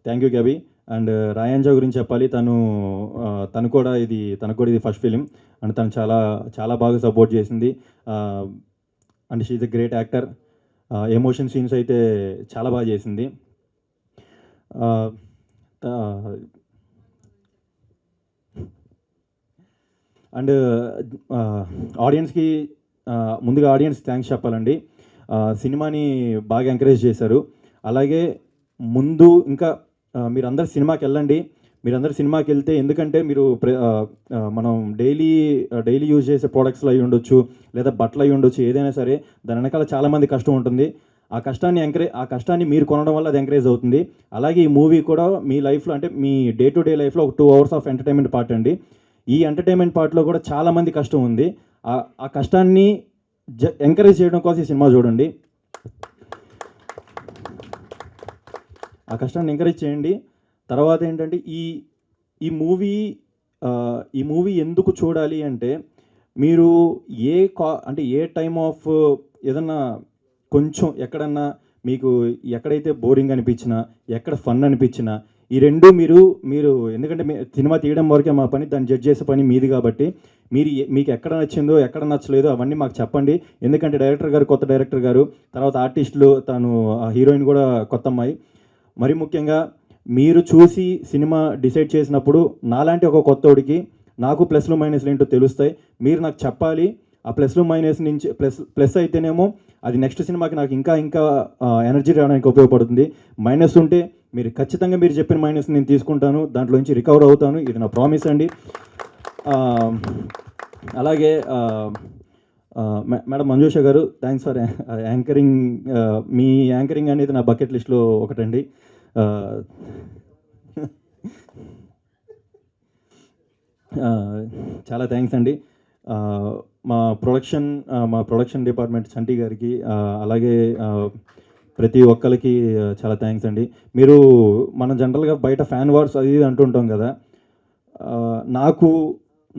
thank you Gabby. And Rayanja గురించి చెప్పాలి. తను కూడా ఇది ఫస్ట్ ఫిలిం. అండ్ తను చాలా చాలా బాగా సపోర్ట్ చేసింది. And she is a great actor. Emotion scenes అయితే చాలా బాగా చేసింది. అండ్ ఆడియన్స్కి ముందుగా ఆడియన్స్ థ్యాంక్స్ చెప్పాలండి. సినిమాని బాగా ఎంకరేజ్ చేశారు. అలాగే ముందు ఇంకా మీరందరూ సినిమాకి వెళ్ళండి. మీరందరూ సినిమాకి వెళ్తే, ఎందుకంటే మీరు మనం డైలీ యూజ్ చేసే ప్రోడక్ట్స్లో అయి ఉండొచ్చు, లేదా బట్టలు అయి ఉండొచ్చు, ఏదైనా సరే దాని వెనకాల చాలామంది కష్టం ఉంటుంది. ఆ కష్టాన్ని మీరు కొనడం వల్ల అది ఎంకరేజ్ అవుతుంది. అలాగే ఈ మూవీ కూడా మీ లైఫ్లో, అంటే మీ డే టు డే లైఫ్లో ఒక 2 hours ఆఫ్ ఎంటర్టైన్మెంట్ పార్ట్ అండి. ఈ ఎంటర్టైన్మెంట్ పార్ట్లో కూడా చాలామంది కష్టం ఉంది. ఆ కష్టాన్ని ఎంకరేజ్ చేయడం కోసం ఈ సినిమా చూడండి. ఆ కష్టాన్ని ఎంకరేజ్ చేయండి. తర్వాత ఏంటంటే ఈ మూవీ ఎందుకు చూడాలి అంటే, మీరు అంటే ఏ టైమ్ ఆఫ్ ఏదన్నా కొంచెం ఎక్కడన్నా మీకు ఎక్కడైతే బోరింగ్ అనిపించినా, ఎక్కడ ఫన్ అనిపించినా, ఈ రెండు మీరు ఎందుకంటే సినిమా తీయడం వరకే మా పని, దాన్ని జడ్జ్ చేసే పని మీది కాబట్టి మీకు ఎక్కడ నచ్చిందో ఎక్కడ నచ్చలేదో అవన్నీ మాకు చెప్పండి. ఎందుకంటే డైరెక్టర్ గారు కొత్త డైరెక్టర్ గారు, తర్వాత ఆర్టిస్టులు, తను హీరోయిన్ కూడా కొత్త అమ్మాయి. మరి ముఖ్యంగా మీరు చూసి సినిమా డిసైడ్ చేసినప్పుడు నాలాంటి ఒక కొత్తోడికి నాకు ప్లస్లు మైనస్లు ఏంటో తెలుస్తాయి. మీరు నాకు చెప్పాలి. ఆ ప్లస్లు మైనస్ నుంచి ప్లస్ అయితేనేమో అది నెక్స్ట్ సినిమాకి నాకు ఇంకా ఎనర్జీ రావడానికి ఉపయోగపడుతుంది. మైనస్ ఉంటే మీరు ఖచ్చితంగా మీరు చెప్పిన మైనస్ నేను తీసుకుంటాను, దాంట్లోంచి రికవర్ అవుతాను. ఇది నా ప్రామిస్ అండి. అలాగే మేడం మంజుష గారు, thanks for anchoring. Me anchoring అనేది నా బకెట్ లిస్ట్లో ఒకటండి. చాలా థ్యాంక్స్ అండి. మా ప్రొడక్షన్ డిపార్ట్మెంట్ చంటి గారికి, అలాగే ప్రతి ఒక్కరికి చాలా థ్యాంక్స్ అండి. మీరు మనం జనరల్గా బయట ఫ్యాన్ వార్స్ అది ఇది అంటుంటాం కదా.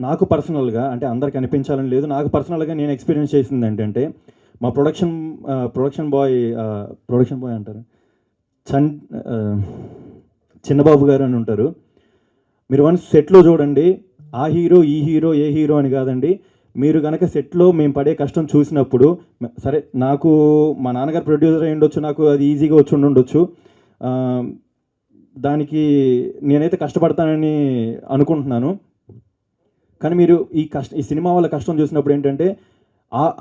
నాకు పర్సనల్గా, అంటే అందరికి అనిపించాలని లేదు, నాకు పర్సనల్గా నేను ఎక్స్పీరియన్స్ చేసింది ఏంటంటే, మా ప్రొడక్షన్ బాయ్ అంటారు, చిన్నబాబు గారు అని ఉంటారు. మీరు వన్స్ సెట్లో చూడండి, ఆ హీరో ఈ హీరో ఏ హీరో అని కాదండి. మీరు కనుక సెట్లో మేము పడే కష్టం చూసినప్పుడు, సరే నాకు మా నాన్నగారు ప్రొడ్యూసర్ అయి ఉండొచ్చు, నాకు అది ఈజీగా వచ్చి ఉండొచ్చు, దానికి నేనైతే కష్టపడతానని అనుకుంటున్నాను. కానీ మీరు ఈ సినిమా వాళ్ళ కష్టం చూసినప్పుడు ఏంటంటే,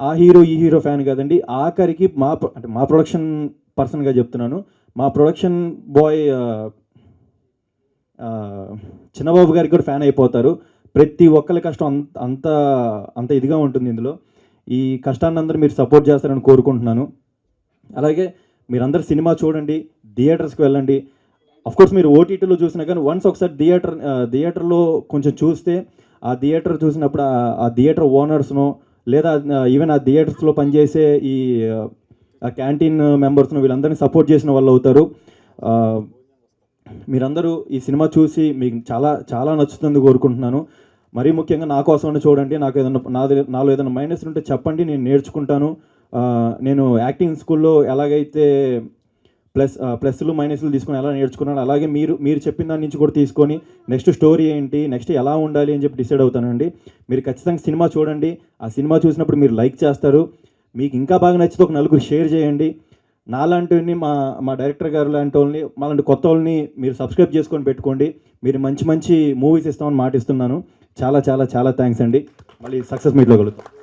ఆ హీరో ఈ హీరో ఫ్యాన్ కాదండి, ఆఖరికి మా ప్రొడక్షన్ పర్సన్గా చెప్తున్నాను, మా ప్రొడక్షన్ బాయ్ చిన్నబాబు గారికి కూడా ఫ్యాన్ అయిపోతారు. ప్రతి ఒక్కరి కష్టం అంత ఇదిగా ఉంటుంది ఇందులో. ఈ కష్టాన్ని అందరూ మీరు సపోర్ట్ చేస్తారని కోరుకుంటున్నాను. అలాగే మీరందరూ సినిమా చూడండి, థియేటర్స్కి వెళ్ళండి. అఫ్కోర్స్ మీరు ఓటీటీలో చూసినా కానీ వన్స్ ఒకసారి థియేటర్లో కొంచెం చూస్తే, ఆ థియేటర్ చూసినప్పుడు ఆ థియేటర్ ఓనర్స్ను, లేదా ఈవెన్ ఆ థియేటర్స్లో పనిచేసే ఈ క్యాంటీన్ మెంబర్స్ను, వీళ్ళందరినీ సపోర్ట్ చేసిన వాళ్ళు అవుతారు. మీరందరూ ఈ సినిమా చూసి మీకు చాలా చాలా నచ్చుతుంది కోరుకుంటున్నాను. మరీ ముఖ్యంగా నా కోసం చూడండి. నాలో ఏదైనా మైనస్ ఉంటే చెప్పండి, నేను నేర్చుకుంటాను. నేను యాక్టింగ్ స్కూల్లో ఎలాగైతే ప్లస్లు మైనస్లు తీసుకొని ఎలా నేర్చుకున్నాను, అలాగే మీరు చెప్పిన దాని నుంచి కూడా తీసుకొని నెక్స్ట్ స్టోరీ ఏంటి, నెక్స్ట్ ఎలా ఉండాలి అని చెప్పి డిసైడ్ అవుతానండి. మీరు ఖచ్చితంగా సినిమా చూడండి. ఆ సినిమా చూసినప్పుడు మీరు లైక్ చేస్తారు. మీకు ఇంకా బాగా నచ్చితే ఒక నలుగురు షేర్ చేయండి. నాలాంటివన్నీ మా డైరెక్టర్ గారు లాంటి వాళ్ళని, మాలాంటి కొత్త వాళ్ళని మీరు సబ్స్క్రైబ్ చేసుకొని పెట్టుకోండి. మీరు మంచి మూవీస్ ఇస్తామని మాటిస్తున్నాను. చాలా చాలా చాలా థ్యాంక్స్ అండి. మళ్ళీ సక్సెస్ మీట్లో కలుగుతాం.